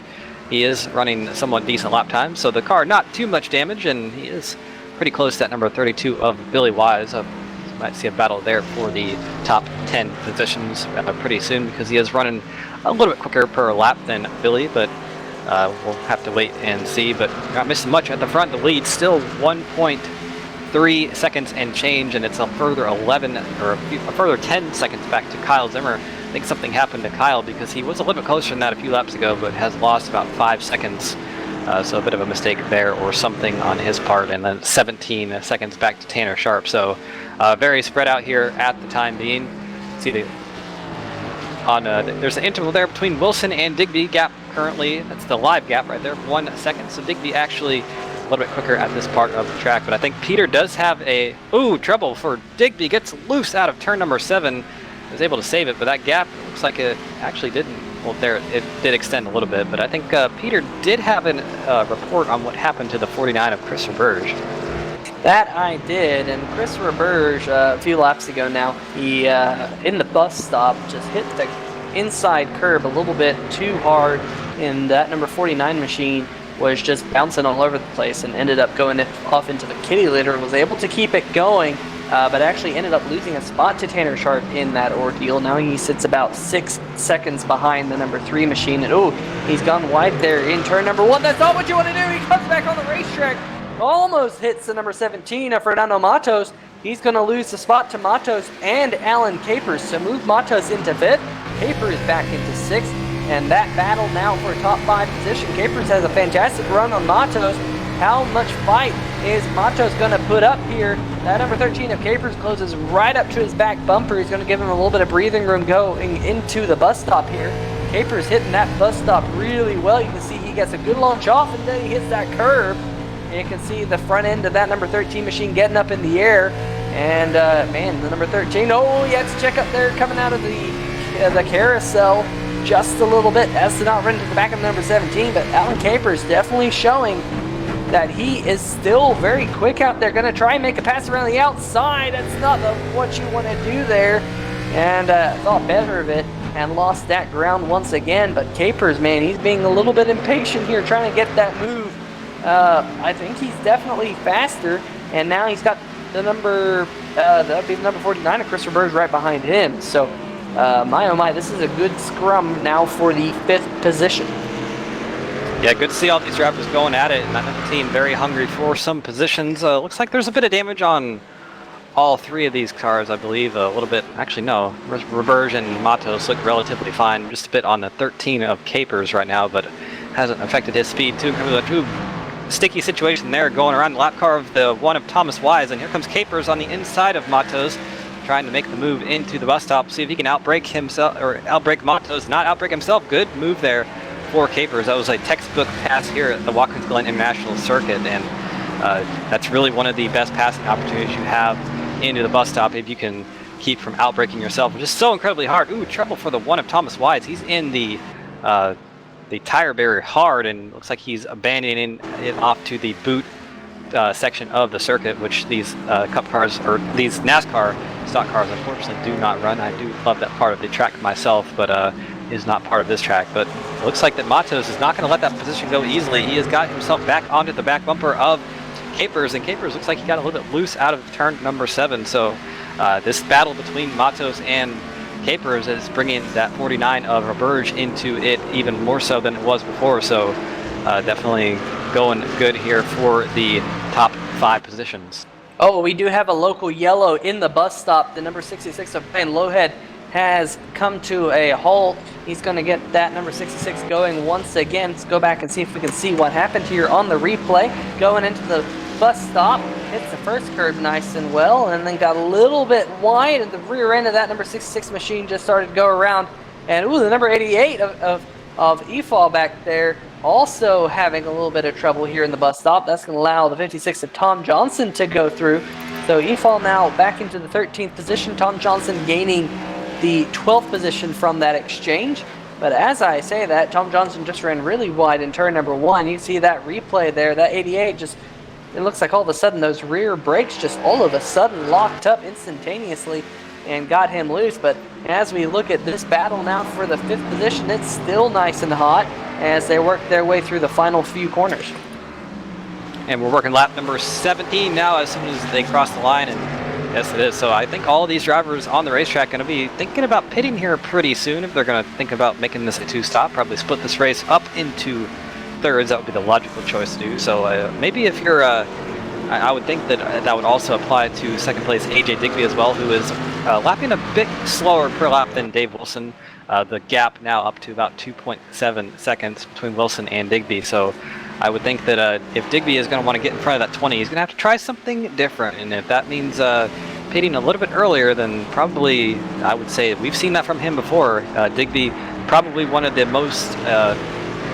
he is running somewhat decent lap time. So the car, not too much damage, and he is pretty close to that number 32 of Billy Wise. Might see a battle there for the top 10 positions pretty soon, because he is running a little bit quicker per lap than Billy, but we'll have to wait and see. But not missing much at the front. The lead still 1.3 seconds and change, and it's a further 11 or a further 10 seconds back to Kyle Zimmer. I think something happened to Kyle because he was a little bit closer than that a few laps ago, but has lost about 5 seconds. So a bit of a mistake there or something on his part, and then 17 seconds back to Tanner Sharp. So very spread out here at the time being. See there's an interval there between Wilson and Digby gap currently. That's the live gap right there, 1 second. So Digby actually a little bit quicker at this part of the track. But I think Peter does have a trouble for Digby. Gets loose out of turn number 7. Was able to save it, but that gap looks like it actually didn't. Well, there it did extend a little bit, but I think Peter did have a report on what happened to the 49 of Chris Roberge. That I did, and Chris Roberge, a few laps ago now, he, in the bus stop, just hit the inside curb a little bit too hard, and that number 49 machine was just bouncing all over the place and ended up going off into the kitty litter and was able to keep it going, but actually ended up losing a spot to Tanner Sharp in that ordeal. Now he sits about 6 seconds behind the number 3 machine, and he's gone wide there in turn number 1. That's not what you want to do. He comes back on the racetrack. Almost hits the number 17 of Fernando Matos. He's going to lose the spot to Matos and Alan Capers. So move Matos into 5th. Capers back into 6th. And that battle now for a top 5 position. Capers has a fantastic run on Matos. How much fight is Matos going to put up here? That number 13 of Capers closes right up to his back bumper. He's going to give him a little bit of breathing room going into the bus stop here. Capers hitting that bus stop really well. You can see he gets a good launch off, and then he hits that curb. You can see the front end of that number 13 machine getting up in the air. And, man, the number 13, he has to check up there coming out of the carousel just a little bit. Has to not run to the back of the number 17, but Alan Capers definitely showing that he is still very quick out there. Going to try and make a pass around the outside. That's not what you want to do there. And thought better of it and lost that ground once again. But Capers, man, he's being a little bit impatient here, trying to get that move. I think he's definitely faster, and now he's got the number, that'd be the number 49 of Chris Roberge right behind him. So, my oh my, this is a good scrum now for the 5th position. Yeah, good to see all these drivers going at it, and that team very hungry for some positions. Looks like there's a bit of damage on all three of these cars, I believe, a little bit. Actually, no. Roberge and Matos look relatively fine. Just a bit on the 13 of Capers right now, but hasn't affected his speed too. Too sticky situation there, going around the lap car of the one of Thomas Wise, and here comes Capers on the inside of Matos, trying to make the move into the bus stop, see if he can outbrake himself or outbrake Matos, not outbrake himself. Good move there for Capers. That was a textbook pass here at the Watkins Glen International Circuit, and that's really one of the best passing opportunities you have into the bus stop if you can keep from outbraking yourself, which is so incredibly hard. Ooh, trouble for the one of Thomas Wise. He's in the tire barrier hard, and looks like he's abandoning it off to the boot section of the circuit, which these cup cars or these NASCAR stock cars unfortunately do not run. I do love that part of the track myself, but is not part of this track. But it looks like that Matos is not going to let that position go easily. He has got himself back onto the back bumper of Capers, and Capers looks like he got a little bit loose out of turn number 7. So this battle between Matos and Capers is bringing that 49 of Roberge into it even more so than it was before. So definitely going good here for the top 5 positions. Oh, we do have a local yellow in the bus stop. The number 66 of Brian Lowhead has come to a halt. He's going to get that number 66 going once again. Let's go back and see if we can see what happened here on the replay. Going into the bus stop, hits the first curb nice and well, and then got a little bit wide, and the rear end of that number 66 machine just started to go around. And ooh, the number 88 of EFAW back there also having a little bit of trouble here in the bus stop. That's going to allow the 56 of Tom Johnson to go through. So EFAW now back into the 13th position. Tom Johnson gaining the 12th position from that exchange. But as I say that, Tom Johnson just ran really wide in turn number 1. You see that replay there, that 88 just, it looks like all of a sudden those rear brakes just all of a sudden locked up instantaneously and got him loose. But as we look at this battle now for the 5th position, it's still nice and hot as they work their way through the final few corners. And we're working lap number 17 now as soon as they cross the line, and yes it is. So I think all of these drivers on the racetrack going to be thinking about pitting here pretty soon if they're going to think about making this a 2-stop, probably split this race up into thirds. That would be the logical choice to do. So maybe if you're I would think that that would also apply to second place AJ Digby as well, who is lapping a bit slower per lap than Dave Wilson. The gap now up to about 2.7 seconds between Wilson and Digby. So I would think that if Digby is going to want to get in front of that 20, he's going to have to try something different. And if that means pitting a little bit earlier, then probably I would say we've seen that from him before. Digby, probably one of the most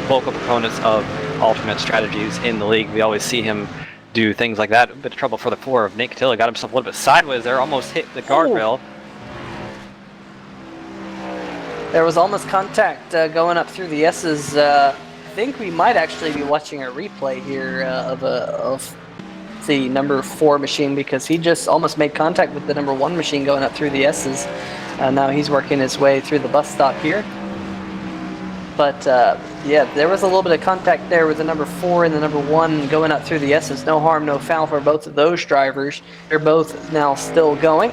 vocal proponents of alternate strategies in the league. We always see him do things like that. A bit of trouble for the 4 of Nate Cotillo. Got himself a little bit sideways there, almost hit the guardrail. There was almost contact going up through the S's. I think we might actually be watching a replay here of the number 4 machine, because he just almost made contact with the number 1 machine going up through the S's. Now he's working his way through the bus stop here. But yeah, there was a little bit of contact there with the number 4 and the number 1 going up through the S's. No harm, no foul for both of those drivers. They're both now still going.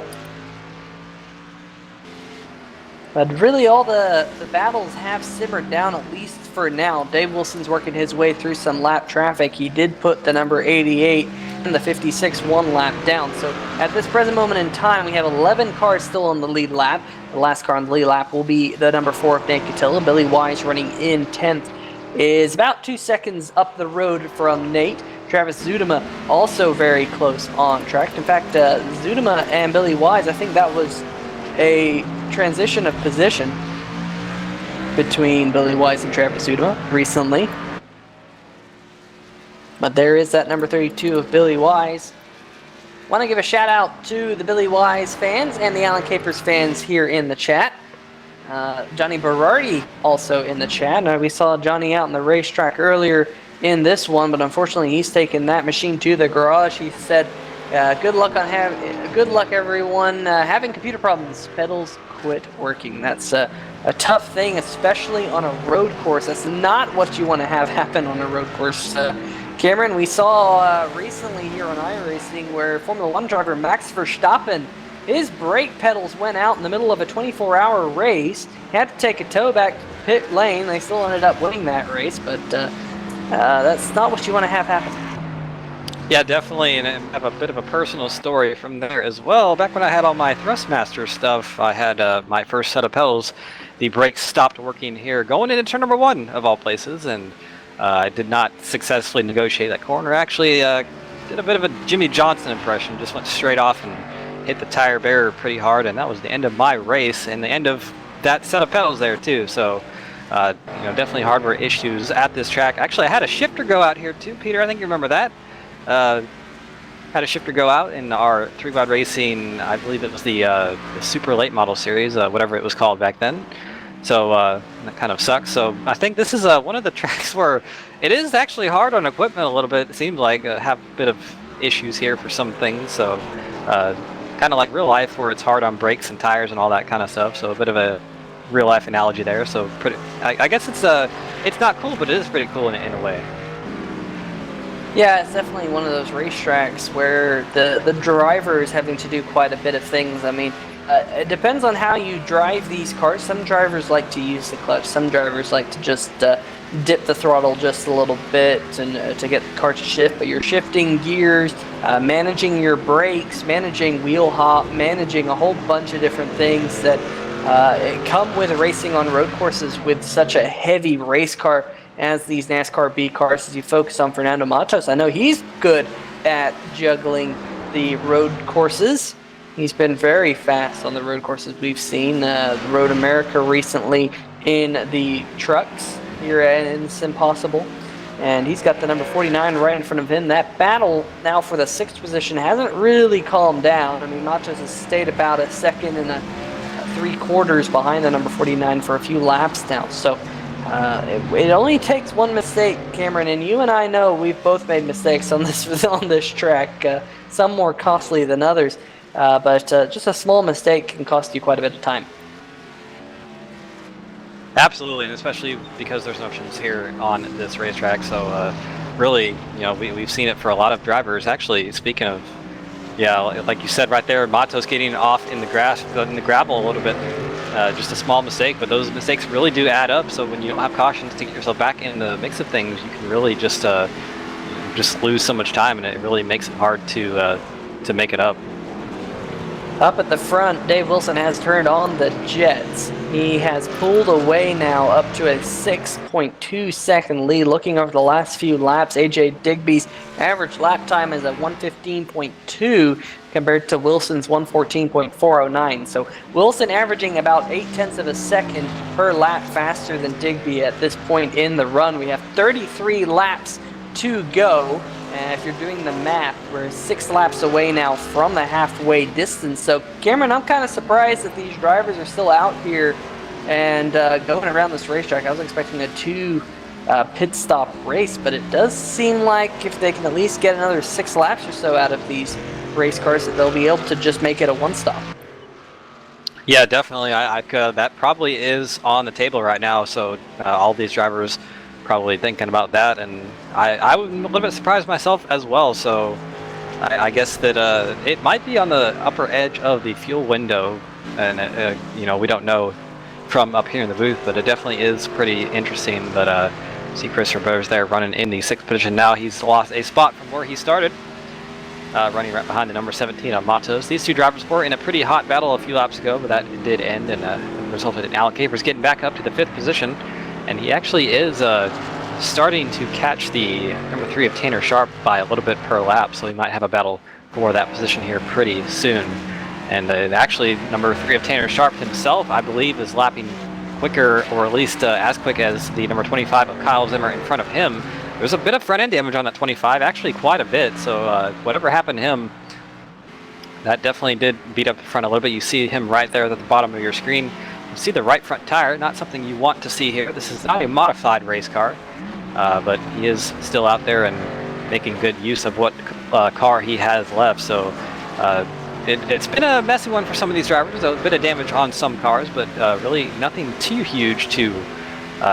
But really all the battles have simmered down, at least for now. Dave Wilson's working his way through some lap traffic. He did put the number 88 and the 56 1 lap down. So at this present moment in time, we have 11 cars still on the lead lap. The last car on the lead lap will be the number 4 of Nate Cotillo. Billy Wise running in 10th is about 2 seconds up the road from Nate. Travis Zudema also very close on track. In fact, Zudema and Billy Wise, I think that was a transition of position between Billy Wise and Travis Zudema recently. But there is that number 32 of Billy Wise. Want to give a shout out to the Billy Wise fans and the Alan Capers fans here in the chat. Johnny Berardi also in the chat. We saw Johnny out on the racetrack earlier in this one, but unfortunately he's taken that machine to the garage. He said, good luck everyone. Having computer problems. Pedals quit working. That's a tough thing, especially on a road course. That's not what you want to have happen on a road course. Cameron, we saw recently here on iRacing where Formula 1 driver Max Verstappen, his brake pedals went out in the middle of a 24-hour race. He had to take a tow back to pit lane. They still ended up winning that race, but that's not what you want to have happen. Yeah, definitely, and I have a bit of a personal story from there as well. Back when I had all my Thrustmaster stuff, I had my first set of pedals. The brakes stopped working here, going into turn number 1 of all places, and I did not successfully negotiate that corner. Actually, did a bit of a Jimmy Johnson impression, just went straight off and hit the tire barrier pretty hard, and that was the end of my race and the end of that set of pedals there too. So. Definitely hardware issues at this track. Actually, I had a shifter go out here too, Peter. I think you remember that. Had a shifter go out in our 3-Wide Racing, I believe it was the Super Late Model Series, whatever it was called back then. So that kind of sucks. So I think this is one of the tracks where it is actually hard on equipment a little bit. It seems like have a bit of issues here for some things. So kind of like real life where it's hard on brakes and tires and all that kind of stuff. So a bit of a real life analogy there. So pretty, I guess it's not cool, but it is pretty cool in a way. Yeah, it's definitely one of those racetracks where the driver is having to do quite a bit of things. I mean, it depends on how you drive these cars. Some drivers like to use the clutch. Some drivers like to just dip the throttle just a little bit and to get the car to shift. But you're shifting gears, managing your brakes, managing wheel hop, managing a whole bunch of different things that come with racing on road courses with such a heavy race car as these NASCAR B cars. As you focus on Fernando Matos, I know he's good at juggling the road courses. He's been very fast on the road courses we've seen. Road America recently in the trucks here in SimPossible. And he's got the number 49 right in front of him. That battle now for the 6th position hasn't really calmed down. I mean, Matos has stayed about a second and a 3/4 behind the number 49 for a few laps now. So it only takes one mistake, Cameron, and you and I know we've both made mistakes on this track, some more costly than others, but just a small mistake can cost you quite a bit of time. Absolutely, and especially because there's no options here on this racetrack. So really, we've seen it for a lot of drivers. Actually, speaking of, yeah, like you said right there, Matos getting off in the grass, in the gravel a little bit. Just a small mistake, but those mistakes really do add up. So when you don't have cautions to get yourself back in the mix of things, you can really just lose so much time, and it really makes it hard to make it up. Up at the front, Dave Wilson has turned on the jets. He has pulled away now up to a 6.2 second lead. Looking over the last few laps, AJ Digby's average lap time is at 1:15.2 compared to Wilson's 1:14.409. So Wilson averaging about 0.8 of a second per lap faster than Digby at this point in the run. We have 33 laps to go. And if you're doing the math, we're 6 laps away now from the halfway distance. So, Cameron, I'm kind of surprised that these drivers are still out here and going around this racetrack. I was expecting a 2 pit stop race, but it does seem like if they can at least get another 6 laps or so out of these race cars, that they'll be able to just make it a 1 stop. Yeah, definitely. That probably is on the table right now. So all these drivers probably thinking about that, and I'm a little bit surprised myself as well. So I guess that it might be on the upper edge of the fuel window, and we don't know from up here in the booth, but it definitely is pretty interesting that see Christopher Bowers there running in the 6th position now. He's lost a spot from where he started, running right behind the number 17 on Matos. These two drivers were in a pretty hot battle a few laps ago, but that did end and resulted in Alec Capers getting back up to the 5th position. And he actually is starting to catch the number 3 of Tanner Sharp by a little bit per lap, so he might have a battle for that position here pretty soon. And actually, number 3 of Tanner Sharp himself, I believe, is lapping quicker, or at least as quick as the number 25 of Kyle Zimmer in front of him. There's a bit of front-end damage on that 25, actually quite a bit, so whatever happened to him, that definitely did beat up the front a little bit. You see him right there at the bottom of your screen. You see the right front tire, not something you want to see here. This is not a modified race car, but he is still out there and making good use of what car he has left. So it's been a messy one for some of these drivers. A bit of damage on some cars, but really nothing too huge to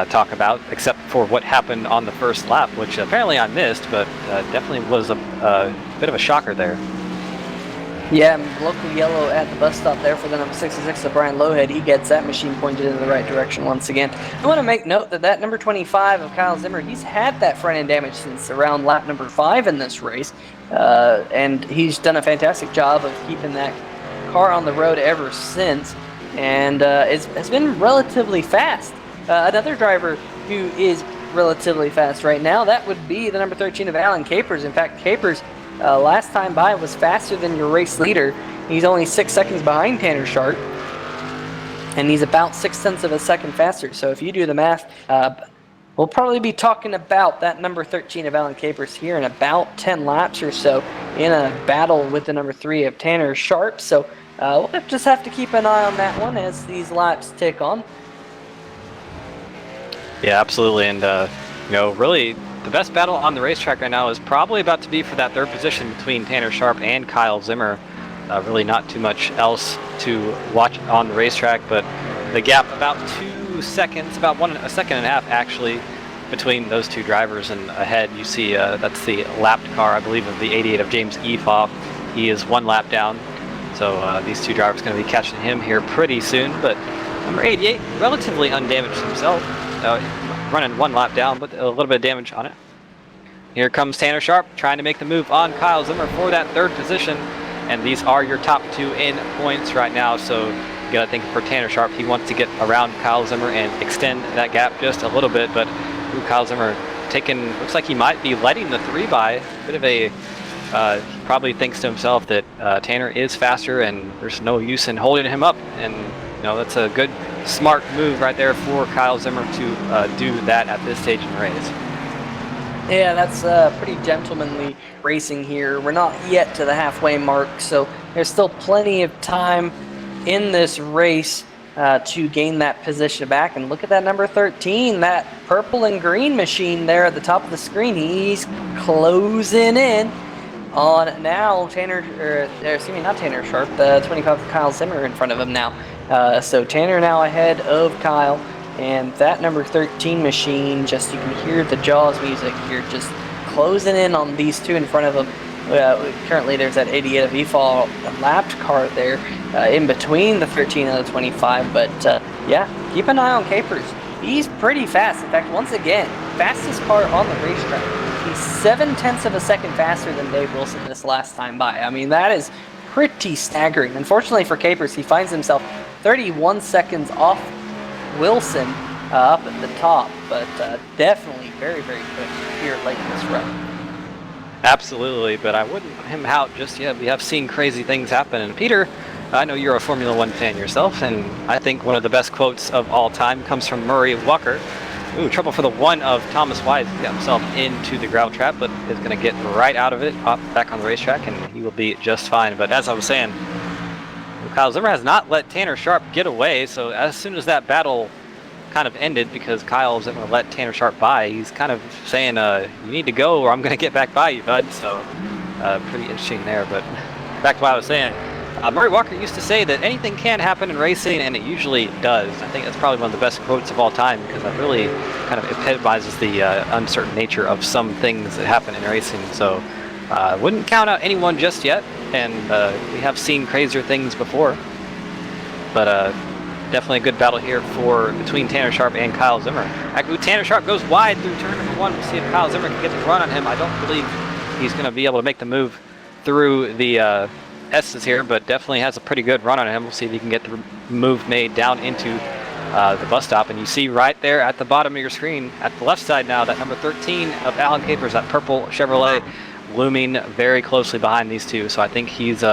talk about, except for what happened on the first lap, which apparently I missed, but definitely was a bit of a shocker there. Yeah, local yellow at the bus stop there for the number 66 of Brian Lowhead. He gets that machine pointed in the right direction once again. I want to make note that number 25 of Kyle Zimmer, he's had that front end damage since around lap number 5 in this race. and he's done a fantastic job of keeping that car on the road ever since, and has been relatively fast. Another driver who is relatively fast right now, that would be the number 13 of Alan Capers. In fact, Capers, last time by, was faster than your race leader. He's only 6 seconds behind Tanner Sharp, and he's about 0.6 of a second faster. So if you do the math, we'll probably be talking about that number 13 of Alan Capers here in about 10 laps or so in a battle with the number 3 of Tanner Sharp. So we'll just have to keep an eye on that one as these laps tick on. Yeah, absolutely. And, really the best battle on the racetrack right now is probably about to be for that third position between Tanner Sharp and Kyle Zimmer. Really not too much else to watch on the racetrack, but the gap about 2 seconds, about 1.5 seconds actually, between those two drivers, and ahead you see that's the lapped car, I believe, of the 88 of James Efoff. He is 1 lap down, so these two drivers are going to be catching him here pretty soon. But number 88, relatively undamaged himself, running 1 lap down, but a little bit of damage on it. Here comes Tanner Sharp trying to make the move on Kyle Zimmer for that third position, and these are your top 2 in points right now. So you got to think for Tanner Sharp, he wants to get around Kyle Zimmer and extend that gap just a little bit, but Kyle Zimmer looks like he might be letting the 3 by. Bit of a, he probably thinks to himself that Tanner is faster and there's no use in holding him up, and that's a good, smart move right there for Kyle Zimmer to do that at this stage in the race. Yeah, that's pretty gentlemanly racing here. We're not yet to the halfway mark, so there's still plenty of time in this race to gain that position back. And look at that number 13, that purple and green machine there at the top of the screen. He's closing in on now not Tanner Sharp, the 25 Kyle Zimmer in front of him now. So Tanner now ahead of Kyle. And that number 13 machine, just you can hear the Jaws music here, just closing in on these two in front of them. Currently there's that 88 of EFAL lapped car there in between the 13 and the 25. But yeah, keep an eye on Capers. He's pretty fast. In fact, once again, fastest car on the racetrack. He's 0.7 of a second faster than Dave Wilson this last time by. I mean, that is pretty staggering. Unfortunately for Capers, he finds himself 31 seconds off Wilson up at the top, but definitely very, very quick here late in this run. Absolutely, but I wouldn't put him out just yet. We have seen crazy things happen. And Peter, I know you're a Formula One fan yourself, and I think one of the best quotes of all time comes from Murray Walker. Ooh, trouble for the 1 of Thomas Wise. He got himself into the gravel trap, but is going to get right out of it, back on the racetrack, and he will be just fine. But as I was saying, Kyle Zimmer has not let Tanner Sharp get away, so as soon as that battle kind of ended, because Kyle Zimmer let Tanner Sharp by, he's kind of saying, you need to go or I'm going to get back by you, bud. So pretty interesting there. But back to what I was saying, Murray Walker used to say that anything can happen in racing, and it usually does. I think that's probably one of the best quotes of all time, because that really kind of epitomizes the uncertain nature of some things that happen in racing. So wouldn't count out anyone just yet, and we have seen crazier things before. But definitely a good battle here between Tanner Sharp and Kyle Zimmer. Tanner Sharp goes wide through turn number 1. We'll see if Kyle Zimmer can get the run on him. I don't believe he's going to be able to make the move through the S's here, but definitely has a pretty good run on him. We'll see if he can get the move made down into the bus stop. And you see right there at the bottom of your screen, at the left side now, that number 13 of Alan Capers, that purple Chevrolet, looming very closely behind these two. So I think he's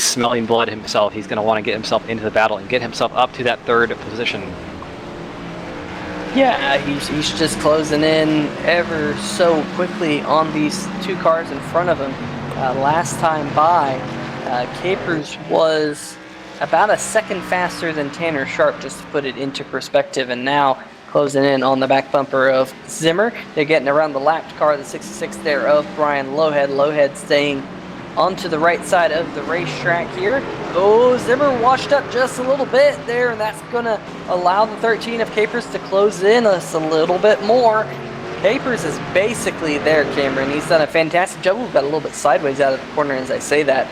smelling blood himself. He's going to want to get himself into the battle and get himself up to that third position. Yeah, he's just closing in ever so quickly on these two cars in front of him. Last time by, Capers was about a second faster than Tanner Sharp, just to put it into perspective, and now closing in on the back bumper of Zimmer. They're getting around the lapped car, the 66 there of Brian Lowhead. Lowhead staying onto the right side of the racetrack here. Oh, Zimmer washed up just a little bit there, and that's going to allow the 13 of Capers to close in us a little bit more. Capers is basically there, Cameron. He's done a fantastic job. We've got a little bit sideways out of the corner as I say that,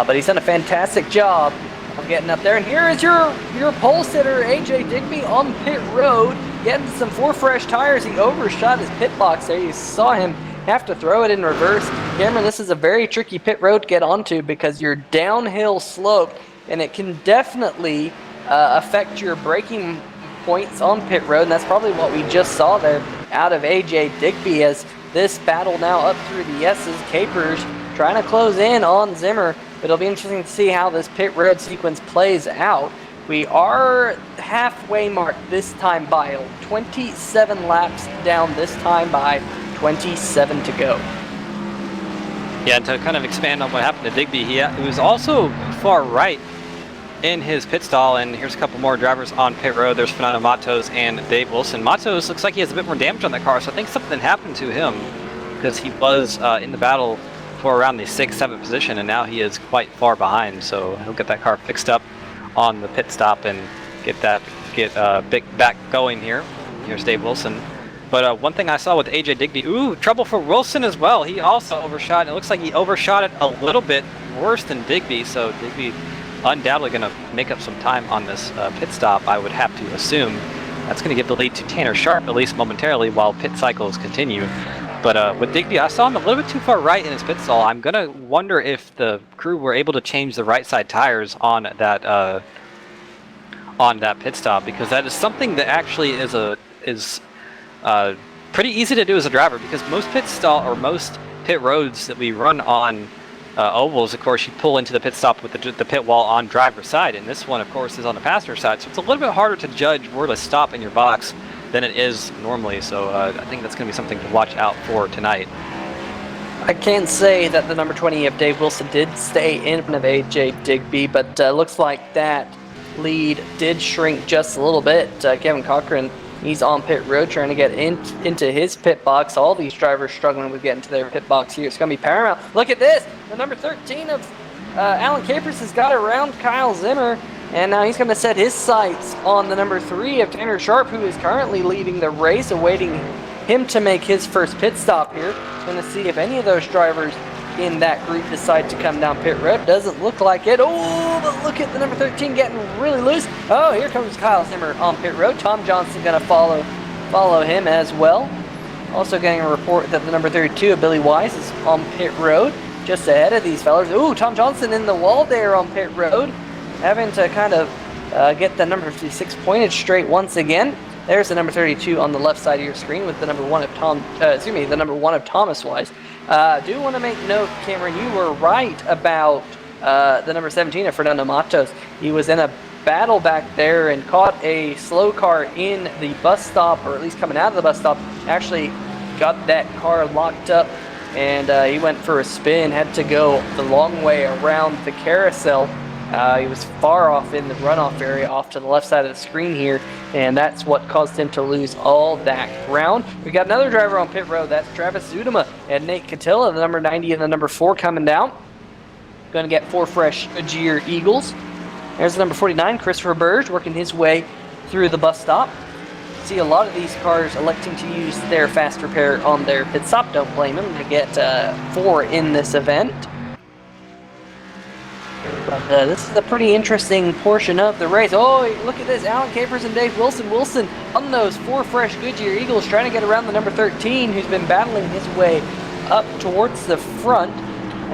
but he's done a fantastic job of getting up there. And here is your pole sitter, AJ Digby, on pit road, getting some 4 fresh tires. He overshot his pit box there. You saw him have to throw it in reverse. Cameron, this is a very tricky pit road to get onto because you're downhill slope, and it can definitely affect your braking points on pit road, and that's probably what we just saw there out of AJ Digby as this battle now up through the S's. Capers trying to close in on Zimmer, but it'll be interesting to see how this pit road sequence plays out. We are halfway mark this time by 27 laps down this time by 27 to go. Yeah, to kind of expand on what happened to Digby, he was also far right in his pit stall, and here's a couple more drivers on pit road. There's Fernando Matos and Dave Wilson. Matos looks like he has a bit more damage on that car, so I think something happened to him because he was in the battle for around the 6th, 7th position, and now he is quite far behind, so he'll get that car fixed up on the pit stop and get back going here. Here's Dave Wilson. But one thing I saw with AJ Digby, ooh, trouble for Wilson as well. He also overshot, and it looks like he overshot it a little bit worse than Digby, so Digby undoubtedly going to make up some time on this pit stop, I would have to assume. That's going to give the lead to Tanner Sharp, at least momentarily, while pit cycles continue. But with Digby, I saw him a little bit too far right in his pit stall. I'm going to wonder if the crew were able to change the right side tires on that pit stop, because that is something that actually is pretty easy to do as a driver, because most most pit roads that we run on ovals, of course, you pull into the pit stop with the pit wall on driver's side, and this one, of course, is on the passenger side, so it's a little bit harder to judge where to stop in your box than it is normally, so I think that's going to be something to watch out for tonight. I can't say that the number 20 of Dave Wilson did stay in front of AJ Digby, but looks like that lead did shrink just a little bit. Kevin Cochran, he's on pit road trying to get into his pit box. All these drivers struggling with getting to their pit box here. It's going to be paramount. Look at this. The number 13 of Alan Capers has got around Kyle Zimmer, and now he's going to set his sights on the number 3 of Tanner Sharp, who is currently leading the race, awaiting him to make his first pit stop here. Going to see if any of those drivers in that group decide to come down pit road. Doesn't look like it. Oh, but look at the number 13 getting really loose. Oh, here comes Kyle Zimmer on pit road. Tom Johnson going to follow him as well. Also getting a report that the number 32 of Billy Wise is on pit road, just ahead of these fellas. Ooh, Tom Johnson in the wall there on pit road, having to kind of get the number 56 pointed straight once again. There's the number 32 on the left side of your screen with the number 1 of the number 1 of Thomas Wise. Do want to make note, Cameron, you were right about the number 17 of Fernando Matos. He was in a battle back there and caught a slow car in the bus stop, or at least coming out of the bus stop. Actually got that car locked up, and he went for a spin, had to go the long way around the carousel. He was far off in the runoff area off to the left side of the screen here, and that's what caused him to lose all that ground. We got another driver on pit road. That's Travis Zudema and Nate Catilla, the number 90 and the number 4 coming down. Going to get 4 fresh Gear Eagles. There's the number 49, Christopher Burge, working his way through the bus stop. See a lot of these cars electing to use their fast repair on their pit stop. Don't blame them to get 4 in this event. But this is a pretty interesting portion of the race. Oh, look at this. Alan Capers and Dave Wilson. Wilson on those 4 fresh Goodyear Eagles trying to get around the number 13, who's been battling his way up towards the front.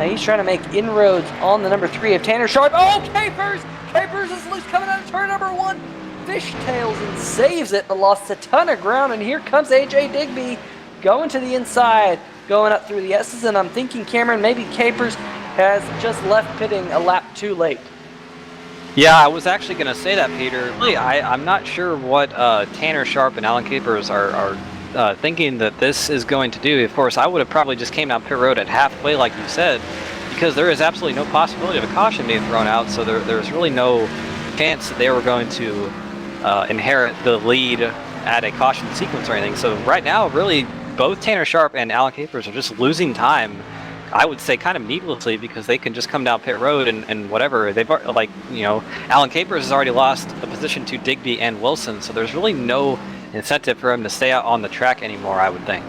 He's trying to make inroads on the number 3 of Tanner Sharp. Oh, Capers! Capers is loose coming out of turn number 1. Fishtails and saves it, but lost a ton of ground. And here comes AJ Digby going to the inside, going up through the S's. And I'm thinking, Cameron, maybe Capers has just left pitting a lap too late. Yeah, I was actually going to say that, Peter. Really, I'm not sure what Tanner Sharp and Alan Capers are thinking that this is going to do. Of course, I would have probably just came down pit road at halfway, like you said, because there is absolutely no possibility of a caution being thrown out, so there's really no chance that they were going to inherit the lead at a caution sequence or anything. So right now, really, both Tanner Sharp and Alan Capers are just losing time, I would say kind of needlessly, because they can just come down pit road and whatever. They've, like, you know, Alan Capers has already lost a position to Digby and Wilson, so there's really no incentive for him to stay out on the track anymore, I would think.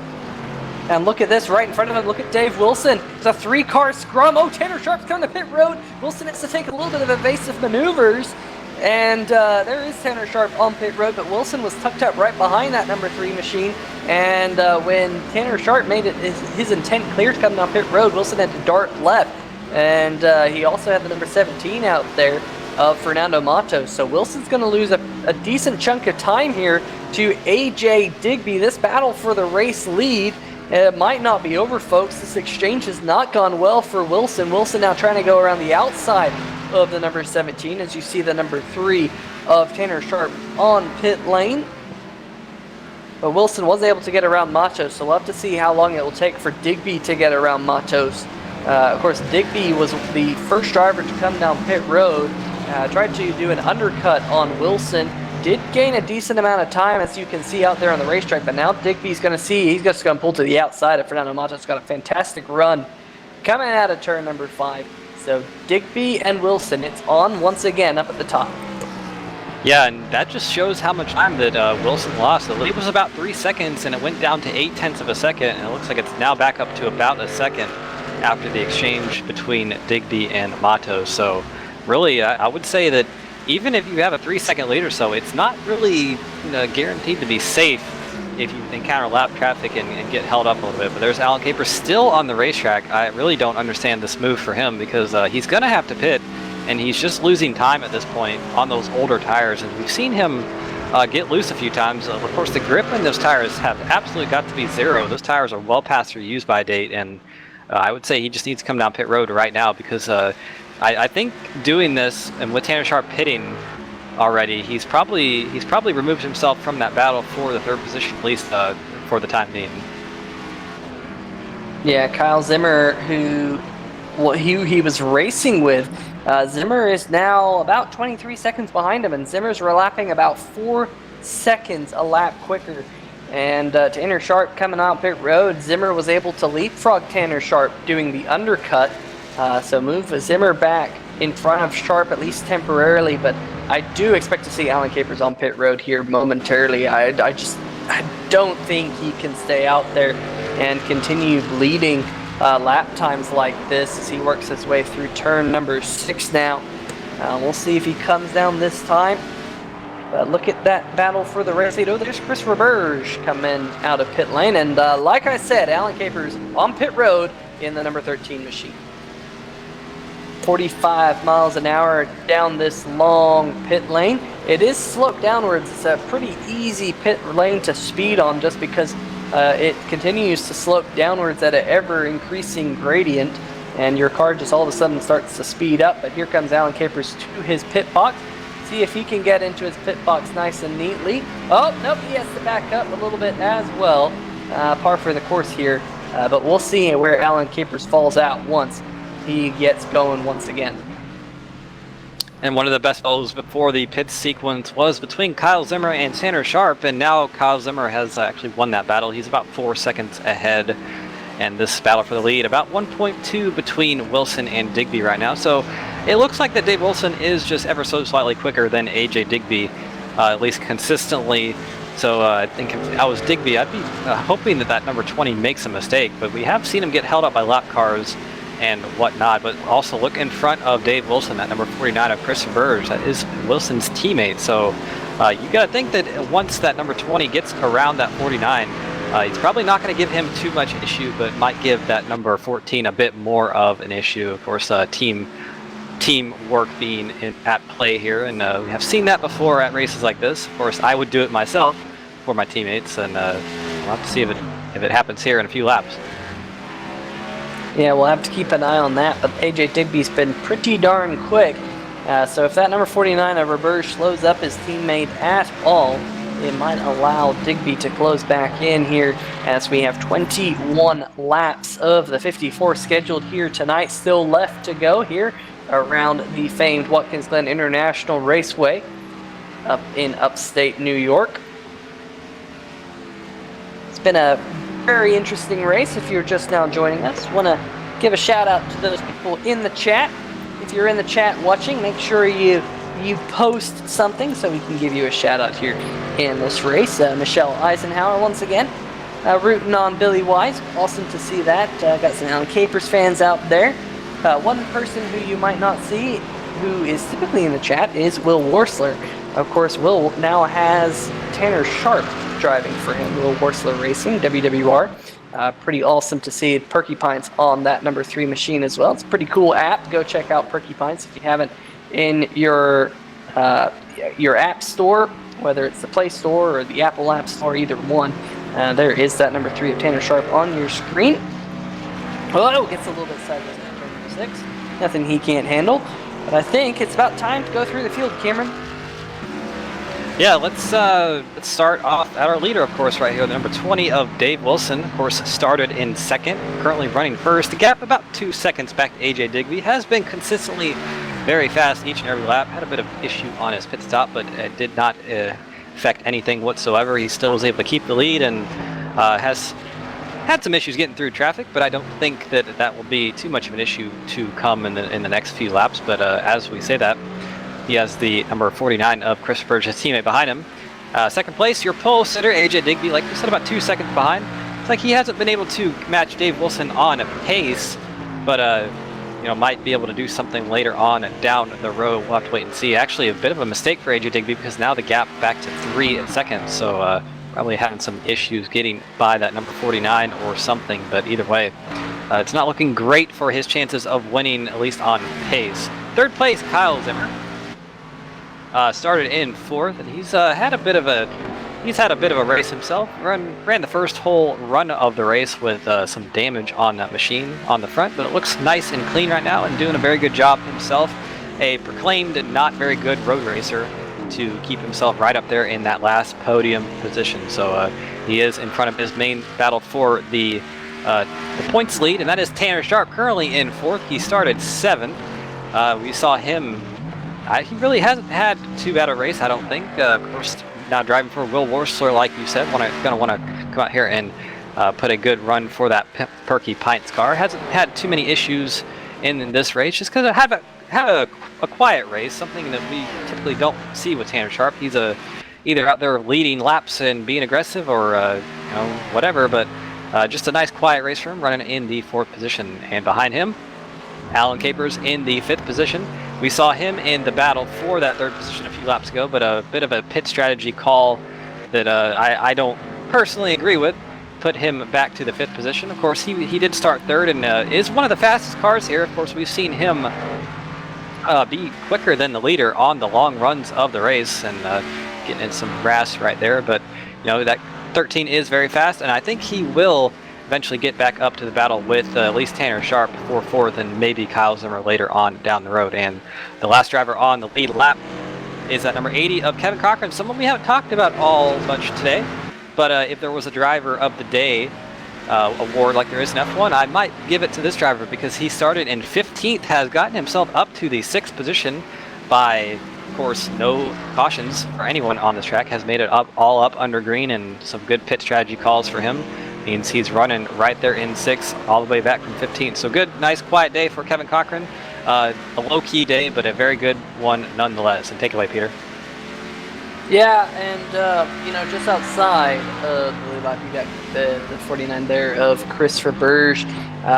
And look at this right in front of him. Look at Dave Wilson. It's a 3-car scrum. Oh, Tanner Sharp's coming to pit road. Wilson has to take a little bit of evasive maneuvers. And there is Tanner Sharp on pit road, but Wilson was tucked up right behind that number 3 machine. And when Tanner Sharp made it his intent clear to come down pit road, Wilson had to dart left. And he also had the number 17 out there of Fernando Matos. So Wilson's going to lose a decent chunk of time here to AJ Digby. This battle for the race lead, it might not be over, folks. This exchange has not gone well for Wilson. Wilson now trying to go around the outside of the number 17 as you see the number 3 of Tanner Sharp on pit lane. But Wilson was able to get around Matos, so we'll have to see how long it will take for Digby to get around Matos. Of course, Digby was the first driver to come down pit road, tried to do an undercut on Wilson, did gain a decent amount of time, as you can see out there on the racetrack, but now Digby's going to see, he's just going to pull to the outside of Fernando Matos. Got a fantastic run coming out of turn number 5. So Digby and Wilson, it's on once again up at the top. Yeah, and that just shows how much time that Wilson lost. The lead was about 3 seconds, and it went down to 0.8 of a second, and it looks like it's now back up to about a second after the exchange between Digby and Matos. So really, I would say that even if you have a 3-second lead or so, it's not really guaranteed to be safe if you encounter lap traffic and get held up a little bit. But there's Alan Capers still on the racetrack. I really don't understand this move for him because he's going to have to pit, and he's just losing time at this point on those older tires. And we've seen him get loose a few times. Of course, the grip in those tires have absolutely got to be 0. Those tires are well past their use-by date, and I would say he just needs to come down pit road right now because I think doing this, and with Tanner Sharp pitting already, he's probably removed himself from that battle for the 3rd position, at least for the time being. Yeah, Kyle Zimmer, who he was racing with, Zimmer is now about 23 seconds behind him, and Zimmer's relapping about 4 seconds a lap quicker. And Tanner Sharp coming out pit road, Zimmer was able to leapfrog Tanner Sharp doing the undercut. So move Zimmer back in front of Sharp, at least temporarily, but I do expect to see Alan Capers on pit road here momentarily. I don't think he can stay out there and continue bleeding lap times like this as he works his way through turn number 6 now. We'll see if he comes down this time. Look at that battle for the race lead. Oh, there's Christopher Burge coming out of pit lane, and like I said, Alan Capers on pit road in the number 13 machine. 45 miles an hour down this long pit lane. It is sloped downwards. It's a pretty easy pit lane to speed on just because it continues to slope downwards at an ever-increasing gradient, and your car just all of a sudden starts to speed up. But here comes Alan Capers to his pit box. See if he can get into his pit box nice and neatly. Oh, nope, he has to back up a little bit as well. Par for the course here, but we'll see where Alan Capers falls out once he gets going once again. And one of the best battles before the pit sequence was between Kyle Zimmer and Tanner Sharp, and now Kyle Zimmer has actually won that battle. He's about 4 seconds ahead, and this battle for the lead about 1.2 between Wilson and Digby right now. So it looks like that Dave Wilson is just ever so slightly quicker than AJ Digby, at least consistently. So I think if I was Digby, I'd be hoping that number 20 makes a mistake, but we have seen him get held up by lap cars and whatnot. But also look in front of Dave Wilson, that number 49 of Chris Burge, that is Wilson's teammate. So you got to think that once that number 20 gets around that 49, he's probably not going to give him too much issue, but might give that number 14 a bit more of an issue. Of course, teamwork being at play here, and we have seen that before at races like this. Of course, I would do it myself for my teammates, and we'll have to see if it happens here in a few laps. Yeah, we'll have to keep an eye on that, but AJ Digby's been pretty darn quick. So if that number 49 of Burge slows up his teammate at all, it might allow Digby to close back in here as we have 21 laps of the 54 scheduled here tonight. Still left to go here around the famed Watkins Glen International Raceway up in upstate New York. It's been a very interesting race. If you're just now joining us, want to give a shout out to those people in the chat. If you're in the chat watching, make sure you post something so we can give you a shout out here in this race. Michelle Eisenhower once again rooting on Billy Wise. Awesome to see that. Got some Alan Capers fans out there. One person who you might not see who is typically in the chat, is Will Worsler. Of course, Will now has Tanner Sharp driving for him. Will Worsler Racing, WWR. Pretty awesome to see Porcupines on that number 3 machine as well. It's a pretty cool app. Go check out Porcupines if you haven't in your app store, whether it's the Play Store or the Apple App Store, either one. There is that number 3 of Tanner Sharp on your screen. Oh, gets a little bit sideways at turn number 6. Nothing he can't handle. But I think it's about time to go through the field, Cameron. Yeah, let's start off at our leader, of course, right here, the number 20 of Dave Wilson. Of course, started in second, currently running first. The gap about 2 seconds back to AJ Digby. Has been consistently very fast each and every lap. Had a bit of issue on his pit stop, but it did not affect anything whatsoever. He still was able to keep the lead and has had some issues getting through traffic, but I don't think that will be too much of an issue to come in the next few laps. But as we say that, he has the number 49 of Chris Burge, his teammate, behind him. Second place, your pole sitter, AJ Digby, like we said, about 2 seconds behind. It's like he hasn't been able to match Dave Wilson on pace, but might be able to do something later on down the road. We'll have to wait and see. Actually, a bit of a mistake for AJ Digby because now the gap back to 3 seconds. So probably having some issues getting by that number 49 or something. But either way, it's not looking great for his chances of winning, at least on pace. Third place, Kyle Zimmer. Started in 4th, and he's had a bit of a race himself. Ran the first whole run of the race with some damage on that machine on the front, but it looks nice and clean right now and doing a very good job himself. A proclaimed not very good road racer to keep himself right up there in that last podium position. So he is in front of his main battle for the points lead, and that is Tanner Sharp, currently in 4th. He started 7th. We saw him. He really hasn't had too bad a race, I don't think. Of course, now driving for Will Worsler, like you said, gonna want to come out here and put a good run for that Perky Pints car. Hasn't had too many issues in this race, just because I had a quiet race, something that we typically don't see with Tanner Sharp. He's either out there leading laps and being aggressive, or whatever. But just a nice quiet race for him, running in the 4th position, and behind him, Alan Capers in the 5th position. We saw him in the battle for that 3rd position a few laps ago, but a bit of a pit strategy call that I don't personally agree with. Put him back to the 5th position. Of course, he did start 3rd and is one of the fastest cars here. Of course, we've seen him be quicker than the leader on the long runs of the race, and getting in some grass right there. But that 13 is very fast, and I think he will eventually get back up to the battle with at least Tanner Sharp for 4th, and maybe Kyle Zimmer later on down the road. And the last driver on the lead lap is that number 80 of Kevin Cochran, someone we haven't talked about all much today. But if there was a driver of the day award like there is in F1, I might give it to this driver, because he started in 15th, has gotten himself up to the 6th position by, of course, no cautions for anyone on this track, has made it all up under green, and some good pit strategy calls for him. Means he's running right there in 6th, all the way back from 15th. So good, nice, quiet day for Kevin Cochran. A low-key day, but a very good one nonetheless. And take it away, Peter. Yeah, and just outside of the lead lap, you got the 49 there of Christopher Burge.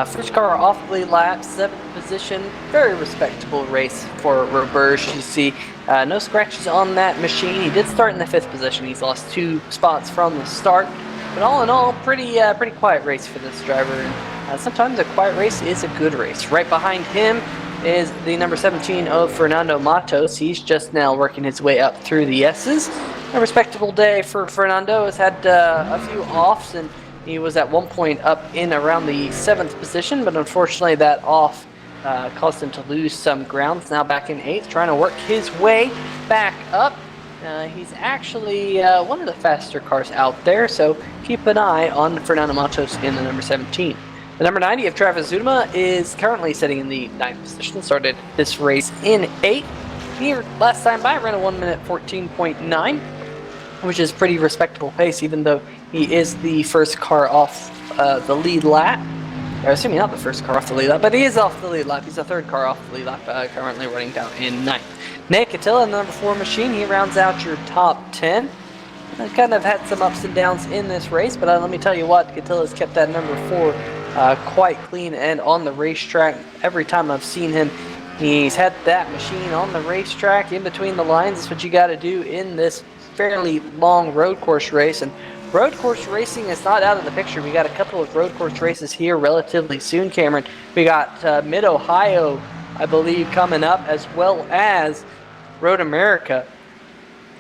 First car off the lead lap, 7th position. Very respectable race for Burge. You see no scratches on that machine. He did start in the 5th position. He's lost 2 spots from the start. But all in all, pretty quiet race for this driver. And sometimes a quiet race is a good race. Right behind him is the number 17 of Fernando Matos. He's just now working his way up through the S's. A respectable day for Fernando. Has had a few offs, and he was at one point up in around the 7th position, but unfortunately that off caused him to lose some ground. He's now back in 8th, trying to work his way back up. He's actually one of the faster cars out there, so keep an eye on Fernando Matos in the number 17. The number 90 of Travis Zudema is currently sitting in the 9th position. Started this race in 8th. Here, last time by, ran a 1 minute 14.9, which is pretty respectable pace, even though he is the first car off the lead lap. Or assuming not the first car off the lead lap, but he is off the lead lap. He's the 3rd car off the lead lap, currently running down in 9th. Nick Attila, the number 4 machine, he rounds out your top 10. Kind of had some ups and downs in this race, but let me tell you what, Attila's kept that number 4 quite clean and on the racetrack. Every time I've seen him, He's had that machine on the racetrack in between the lines. That's what you got to do in this fairly long road course race. And road course racing is not out of the picture. We got a couple of road course races here relatively soon, Cameron. We got Mid-Ohio, I believe, coming up, as well as Road America.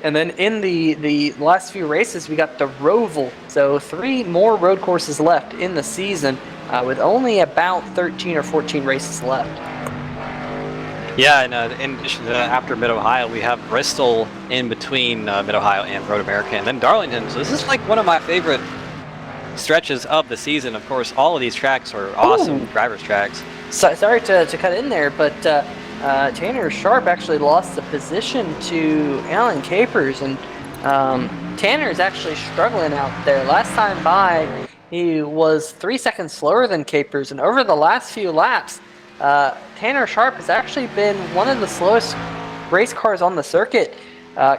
And then in the last few races, we got the Roval. So 3 more road courses left in the season, with only about 13 or 14 races left. Yeah, and in addition to that, after Mid-Ohio, we have Bristol in between Mid-Ohio and Road America, and then Darlington. So this is like one of my favorite stretches of the season. Of course, all of these tracks are awesome drivers' tracks. So, sorry to cut in there, but Tanner Sharp actually lost the position to Alan Capers, and Tanner's actually struggling out there. Last time by, he was 3 seconds slower than Capers, and over the last few laps, Tanner Sharp has actually been one of the slowest race cars on the circuit.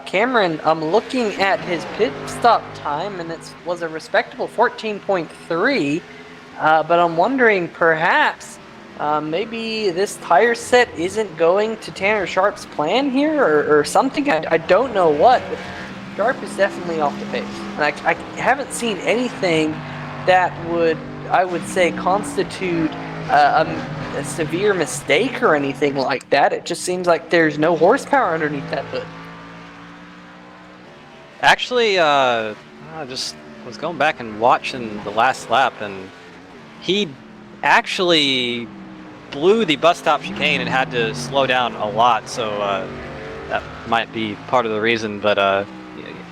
Cameron, I'm looking at his pit stop time, and it was a respectable 14.3, but I'm wondering perhaps maybe this tire set isn't going to Tanner Sharp's plan here, or something. I don't know what, but Sharp is definitely off the pace. And I haven't seen anything that would, I would say, constitute a severe mistake or anything like that. It just seems like there's no horsepower underneath that hood. Actually, I just was going back and watching the last lap, and he actually blew the bus stop chicane and had to slow down a lot, so that might be part of the reason. But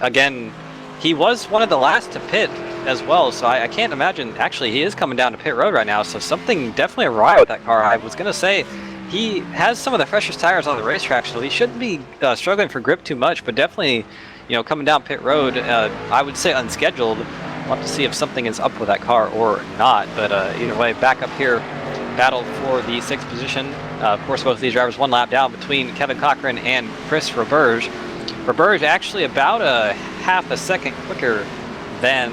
again, he was one of the last to pit as well, so I can't imagine. Actually, he is coming down to pit road right now, so something definitely awry with that car. I was going to say he has some of the freshest tires on the racetrack, so he shouldn't be struggling for grip too much, but definitely, you know, coming down pit road, I would say unscheduled. We'll have to see if something is up with that car or not, but either way, back up here, battle for the 6th position. Of course, both of these drivers 1 lap down between Kevin Cochran and Chris Roberge. Roberge actually about a half a second quicker than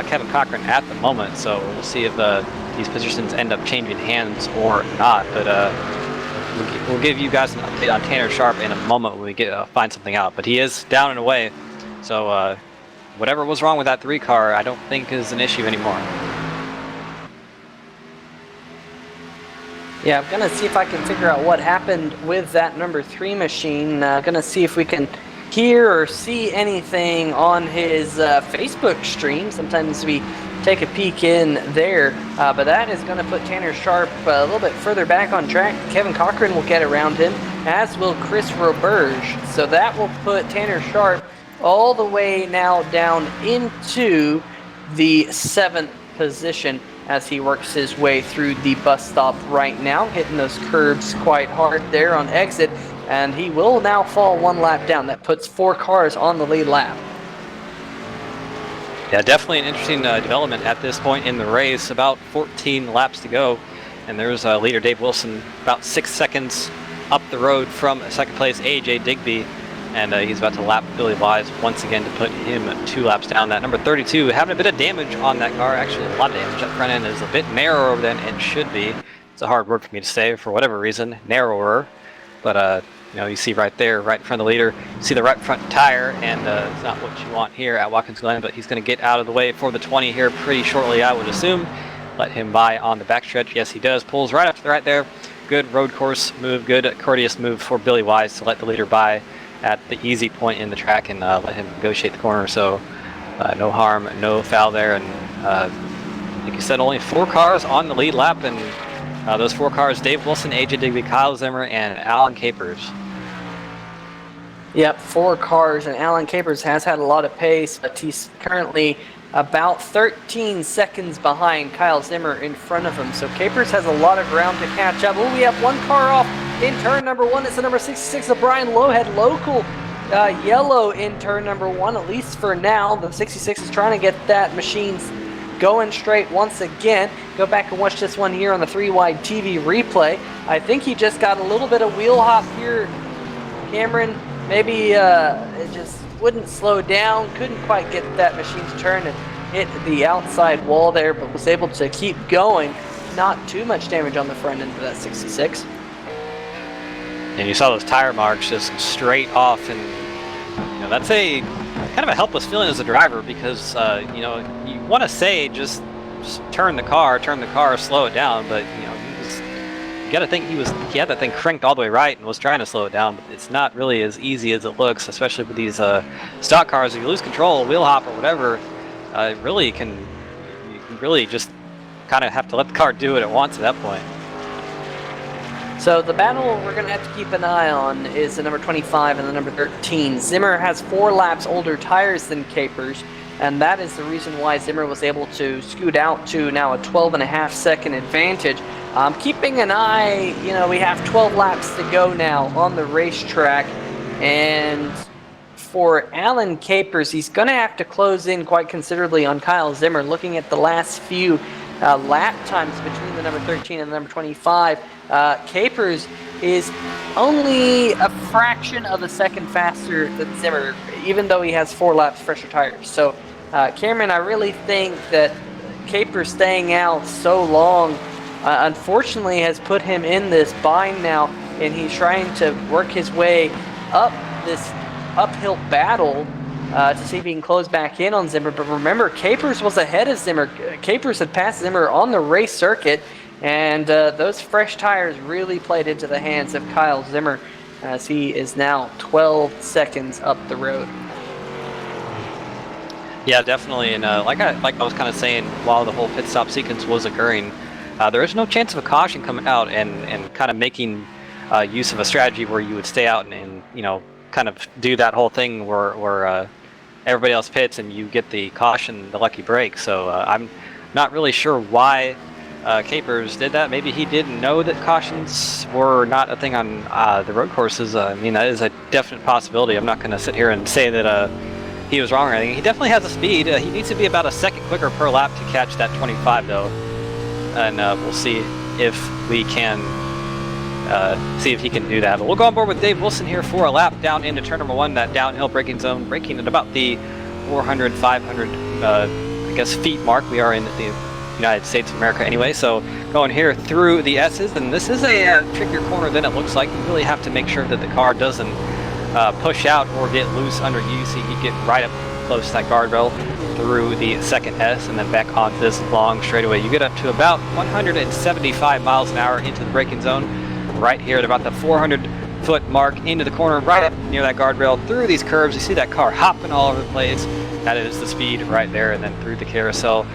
Kevin Cochran at the moment, so we'll see if these positions end up changing hands or not. But we'll give you guys an update on Tanner Sharp in a moment when we find something out. But he is down and away, so whatever was wrong with that 3 car, I don't think is an issue anymore. Yeah, I'm gonna see if I can figure out what happened with that number 3 machine. Gonna see if we can hear or see anything on his Facebook stream. Sometimes we take a peek in there, but that is going to put Tanner Sharp a little bit further back on track. Kevin Cochran will get around him, as will Chris Roberge. So that will put Tanner Sharp all the way now down into the 7th position as he works his way through the bus stop right now, hitting those curbs quite hard there on exit. And he will now fall 1 lap down. That puts 4 cars on the lead lap. Yeah, definitely an interesting development at this point in the race. About 14 laps to go. And there's leader Dave Wilson about 6 seconds up the road from 2nd place AJ Digby. And he's about to lap Billy Wise once again to put him 2 laps down. That number 32 having a bit of damage on that car. Actually, a lot of damage. That front end is a bit narrower than it should be. It's a hard word for me to say for whatever reason. Narrower. But you know, you see right there, right in front of the leader, you see the right front tire, and it's not what you want here at Watkins Glen, but he's going to get out of the way for the 20 here pretty shortly, I would assume. Let him by on the backstretch. Yes, he does. Pulls right up to the right there. Good road course move, good courteous move for Billy Wise to let the leader by at the easy point in the track and let him negotiate the corner. So no harm, no foul there. And like you said, only 4 cars on the lead lap, and those 4 cars, Dave Wilson, AJ Digby, Kyle Zimmer, and Alan Capers. Yep, 4 cars, and Alan Capers has had a lot of pace, but he's currently about 13 seconds behind Kyle Zimmer in front of him. So Capers has a lot of ground to catch up. Oh, we have 1 car off in turn number 1. It's the number 66 of Brian Lowhead, local yellow in turn number 1, at least for now. The 66 is trying to get that machine going straight once again. Go back and watch this one here on the 3-wide TV replay. I think he just got a little bit of wheel hop here, Cameron. Maybe it just wouldn't slow down, couldn't quite get that machine to turn and hit the outside wall there, but was able to keep going. Not too much damage on the front end of that 66. And you saw those tire marks just straight off, and that's a kind of a helpless feeling as a driver, because you want to say just turn the car, slow it down, but you got to think he had that thing cranked all the way right and was trying to slow it down. But it's not really as easy as it looks, especially with these stock cars. If you lose control, wheel hop or whatever, you can really just kind of have to let the car do what it wants at that point. So the battle we're going to have to keep an eye on is the number 25 and the number 13. Zimmer has 4 laps older tires than Capers, and that is the reason why Zimmer was able to scoot out to now a 12.5 second advantage. Keeping an eye, we have 12 laps to go now on the racetrack, and for Alan Capers, he's going to have to close in quite considerably on Kyle Zimmer. Looking at the last few lap times between the number 13 and the number 25, Capers is only a fraction of a second faster than Zimmer, even though he has 4 laps fresher tires. So, Cameron, I really think that Capers staying out so long, unfortunately, has put him in this bind now, and he's trying to work his way up this uphill battle to see if he can close back in on Zimmer. But remember, Capers was ahead of Zimmer. Capers had passed Zimmer on the race circuit, and those fresh tires really played into the hands of Kyle Zimmer, as he is now 12 seconds up the road. Yeah, definitely. And like I was kind of saying while the whole pit stop sequence was occurring, there is no chance of a caution coming out and kind of making use of a strategy where you would stay out and kind of do that whole thing where everybody else pits and you get the caution, the lucky break. So I'm not really sure why Capers did that. Maybe he didn't know that cautions were not a thing on the road courses. I mean, that is a definite possibility. I'm not going to sit here and say that he was wrong or anything. He definitely has the speed. He needs to be about a second quicker per lap to catch that 25, though. And we'll see if we can see if he can do that. But we'll go on board with Dave Wilson here for a lap down into turn number 1, that downhill braking zone, braking at about the 400, 500, feet mark. We are in the United States of America anyway, so going here through the S's, and this is a trickier corner than it looks like. You really have to make sure that the car doesn't push out or get loose under you, so you can get right up close to that guardrail through the second S and then back onto this long straightaway. You get up to about 175 miles an hour into the braking zone right here at about the 400-foot mark into the corner, right up near that guardrail. Through these curves, you see that car hopping all over the place. That is the speed right there, and then through the carousel.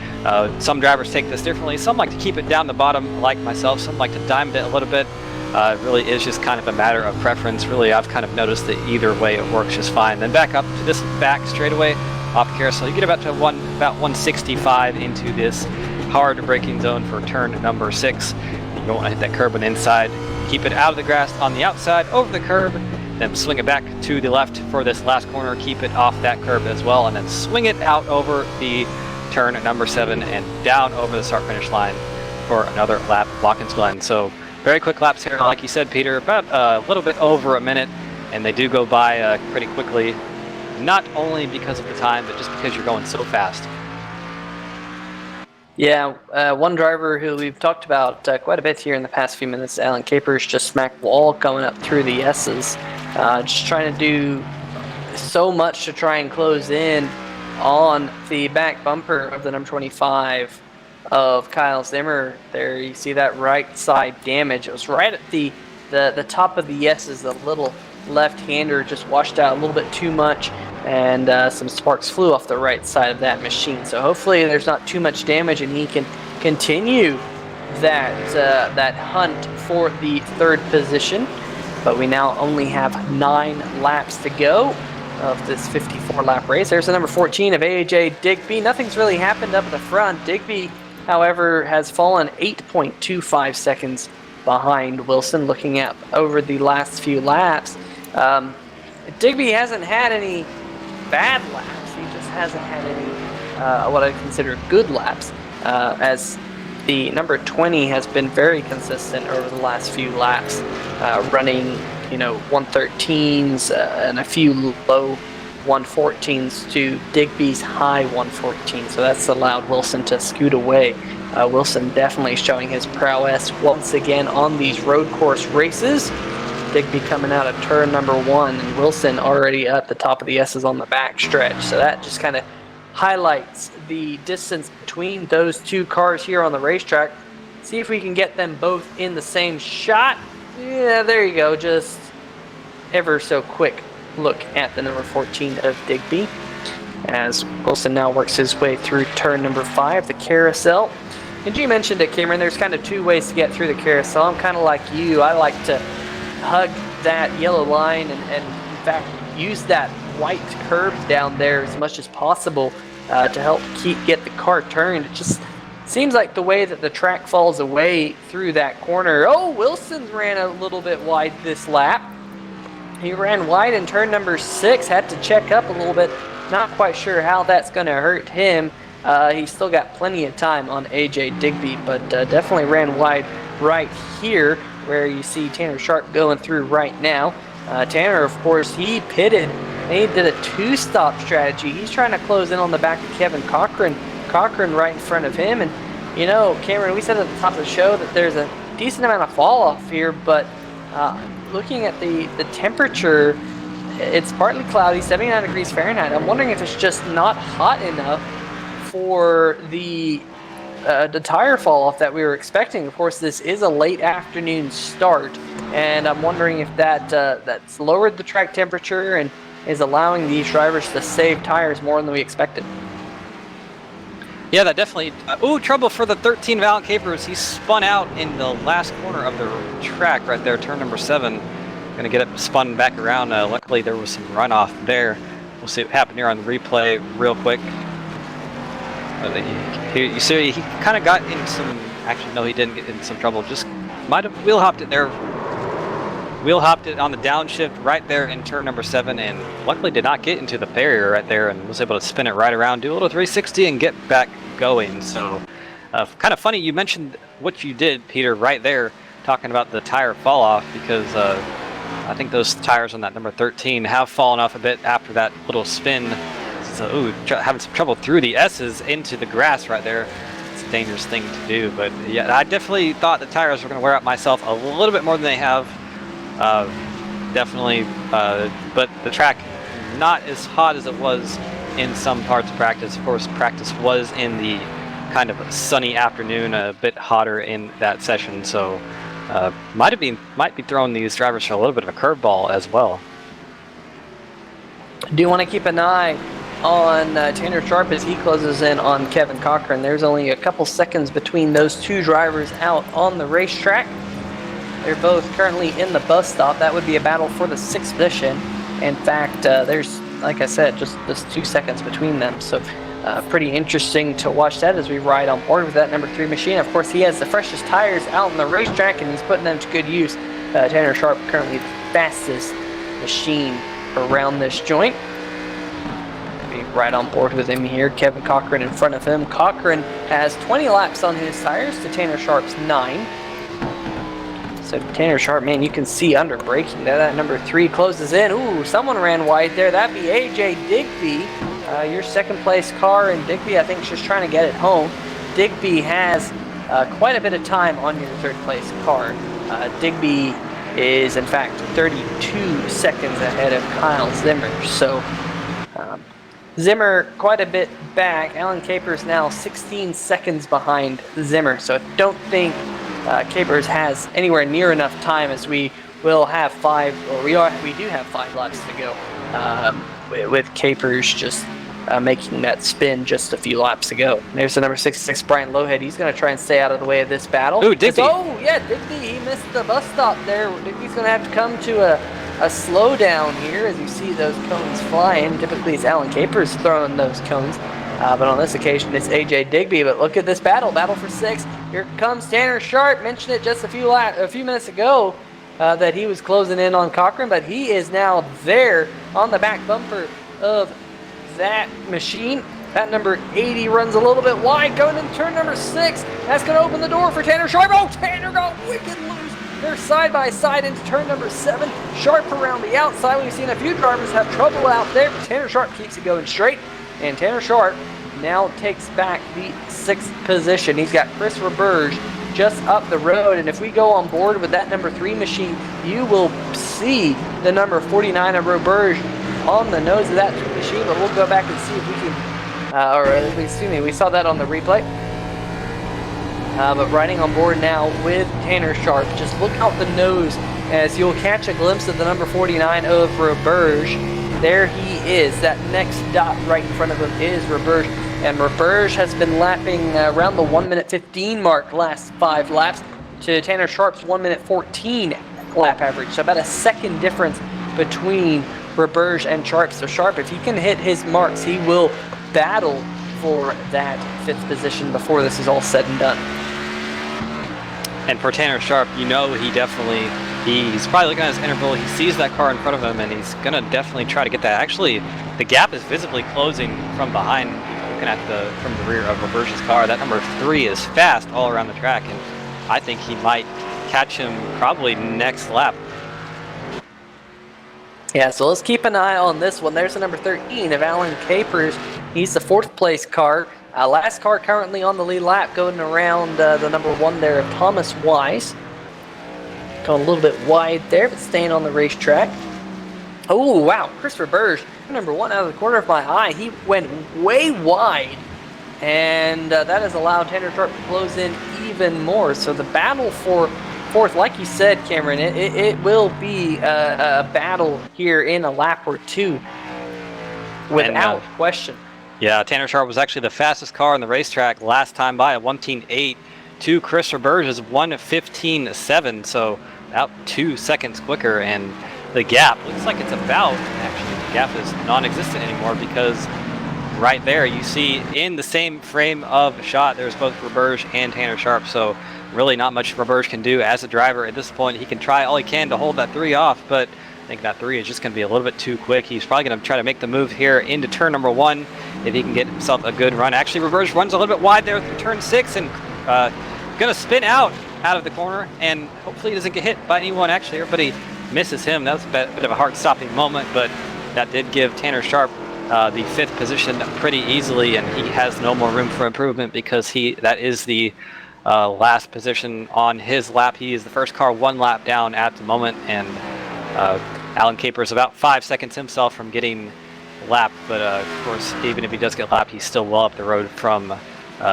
Some drivers take this differently. Some like to keep it down the bottom like myself. Some like to diamond it a little bit. It really is just kind of a matter of preference. Really, I've kind of noticed that either way it works just fine. Then back up to this back straightaway off the carousel. You get about to about 165 into this hard braking zone for turn number 6. You don't want to hit that curb on the inside. Keep it out of the grass on the outside, over the curb, then swing it back to the left for this last corner. Keep it off that curb as well, and then swing it out over the turn number 7 and down over the start-finish line for another lap of Watkins Glen. So very quick laps here, like you said, Peter, about a little bit over a minute, and they do go by pretty quickly, not only because of the time, but just because you're going so fast. Yeah, one driver who we've talked about quite a bit here in the past few minutes, Alan Capers, just smacked wall going up through the S's, just trying to do so much to try and close in on the back bumper of the number 25 of Kyle Zimmer. There you see that right side damage. It was right at the top of the S's. The little left-hander just washed out a little bit too much, and some sparks flew off the right side of that machine. So hopefully there's not too much damage and he can continue that hunt for the 3rd position. But we now only have 9 laps to go of this 54-lap race. There's the number 14 of AJ Digby. Nothing's really happened up at the front. Digby, however, has fallen 8.25 seconds behind Wilson. Looking at over the last few laps, Digby hasn't had any bad laps. He just hasn't had any what I consider good laps, as the number 20 has been very consistent over the last few laps, running 113s and a few low 114s to Digby's high 114. So that's allowed Wilson to scoot away. Wilson definitely showing his prowess once again on these road course races. Digby coming out of turn number 1, and Wilson already at the top of the S's on the back stretch. So that just kind of highlights the distance between those two cars here on the racetrack. See if we can get them both in the same shot. Yeah, there you go. Just ever so quick look at the number 14 of Digby as Wilson now works his way through turn number 5, the carousel. And you mentioned it, Cameron, there's kind of two ways to get through the carousel. I'm kind of like you. I like to hug that yellow line and in fact use that white curb down there as much as possible to help get the car turned. It just seems like the way that the track falls away through that corner. Oh, Wilson ran a little bit wide this lap. He ran wide in turn number 6, had to check up a little bit. Not quite sure how that's going to hurt him. He's still got plenty of time on AJ Digby, but definitely ran wide right here where you see Tanner Sharp going through right now. Tanner, of course, he pitted and he did a 2-stop strategy. He's trying to close in on the back of Kevin Cochran. Cochran right in front of him. And, you know, Cameron, we said at the top of the show that there's a decent amount of fall off here, but looking at the temperature, it's partly cloudy, 79 degrees Fahrenheit. I'm wondering if it's just not hot enough for the tire fall off that we were expecting. Of course, this is a late afternoon start, and I'm wondering if that's lowered the track temperature and is allowing these drivers to save tires more than we expected. Yeah, that definitely. Trouble for the 13 Valiant Capers. He spun out in the last corner of the track right there, turn number 7. Gonna get it spun back around. Luckily, there was some runoff there. We'll see what happened here on the replay real quick. You see, he kind of got in some. Actually, no, he didn't get in some trouble. Just might have wheel hopped it there. Wheel hopped it on the downshift right there in turn number 7, and luckily did not get into the barrier right there, and was able to spin it right around, do a little 360, and get back going. So, kind of funny you mentioned what you did, Peter, right there, talking about the tire fall off, because I think those tires on that number 13 have fallen off a bit after that little spin. So, having some trouble through the S's into the grass right there. It's a dangerous thing to do, but yeah, I definitely thought the tires were going to wear out myself a little bit more than they have. Definitely, but the track not as hot as it was in some parts of practice. Of course, practice was in the kind of sunny afternoon, a bit hotter in that session, so might be throwing these drivers for a little bit of a curveball as well. Do you want to keep an eye on Tanner Sharp as he closes in on Kevin Cochran? There's only a couple seconds between those two drivers out on the racetrack. They're both currently in the bus stop. That would be a battle for the 6th position. In fact, there's, like I said, just 2 seconds between them. So pretty interesting to watch that as we ride on board with that number 3 machine. Of course, he has the freshest tires out on the racetrack, and he's putting them to good use. Tanner Sharp currently the fastest machine around this joint. Be right on board with him here. Kevin Cochran in front of him. Cochran has 20 laps on his tires to Tanner Sharp's 9. So Tanner Sharp, man, you can see under braking that number 3 closes in. Ooh, someone ran wide there. That'd be AJ Digby, your second place car, and Digby, I think, is just trying to get it home. Digby has quite a bit of time on your third place car. Digby is, in fact, 32 seconds ahead of Kyle Zimmer. So Zimmer quite a bit back. Alan Capers now 16 seconds behind Zimmer. So I don't think Capers has anywhere near enough time, as we will have we do have 5 laps to go with Capers just making that spin just a few laps ago. There's the number 66, Brian Lowhead. He's going to try and stay out of the way of this battle. Ooh, Digby. Oh, yeah, Digby. He missed the bus stop there. Digby's going to have to come to a slowdown here as you see those cones flying. Typically, it's Alan Capers throwing those cones. But on this occasion, it's AJ Digby. But look at this battle for 6. Here comes Tanner Sharp. Mentioned it just a few minutes ago that he was closing in on Cochran, but he is now there on the back bumper of that machine. That number 80 runs a little bit wide, going into turn number 6. That's going to open the door for Tanner Sharp. Oh, Tanner got wicked loose. They're side by side into turn number 7. Sharp around the outside. We've seen a few drivers have trouble out there, but Tanner Sharp keeps it going straight. And Tanner Sharp now takes back the 6th position. He's got Chris Roberge just up the road. And if we go on board with that number 3 machine, you will see the number 49 of Roberge on the nose of that machine, but we'll go back and see if we can, excuse me, we saw that on the replay. But riding on board now with Tanner Sharp. Just look out the nose as you'll catch a glimpse of the number 49 of Roberge. There he is. That next dot right in front of him is Roberge. And Roberge has been lapping around the 1 minute 15 mark last 5 laps to Tanner Sharp's 1 minute 14 lap average. So about a second difference between Roberge and Sharp. So Sharp, if he can hit his marks, he will battle for that 5th position before this is all said and done. And for Tanner Sharp, you know he's probably looking at his interval. He sees that car in front of him, and he's going to definitely try to get that. Actually, the gap is visibly closing from behind, looking at from the rear of Roberge's car. That number 3 is fast all around the track, and I think he might catch him probably next lap. Yeah, so let's keep an eye on this one. There's the number 13 of Alan Capers. He's the 4th place car. Last car currently on the lead lap, going around the number 1 there of Thomas Wise. Going a little bit wide there, but staying on the racetrack. Oh, wow, Chris Roberge, number 1 out of the corner of my eye. He went way wide, and that has allowed Tanner Sharp to close in even more. So the battle for 4th, like you said, Cameron, it will be a battle here in a lap or 2, without question. Yeah, Tanner Sharp was actually the fastest car on the racetrack last time by, a 1:15.8 to Chris Roberge's 1:15.7, so about 2 seconds quicker. And the gap looks like it's actually the gap is non-existent anymore, because right there you see in the same frame of shot there's both Roberge and Tanner Sharp. So really not much Roberge can do as a driver at this point. He can try all he can to hold that 3 off, but I think that 3 is just going to be a little bit too quick. He's probably going to try to make the move here into turn number 1 if he can get himself a good run. Actually, Roberge runs a little bit wide there through turn 6 and going to spin out of the corner, and hopefully he doesn't get hit by anyone. Actually, everybody misses him. That was a bit of a heart-stopping moment, but that did give Tanner Sharp the 5th position pretty easily, and he has no more room for improvement because that is the last position on his lap. He is the first car 1 lap down at the moment, and Alan Capers about 5 seconds himself from getting lapped, but of course, even if he does get lapped, he's still well up the road from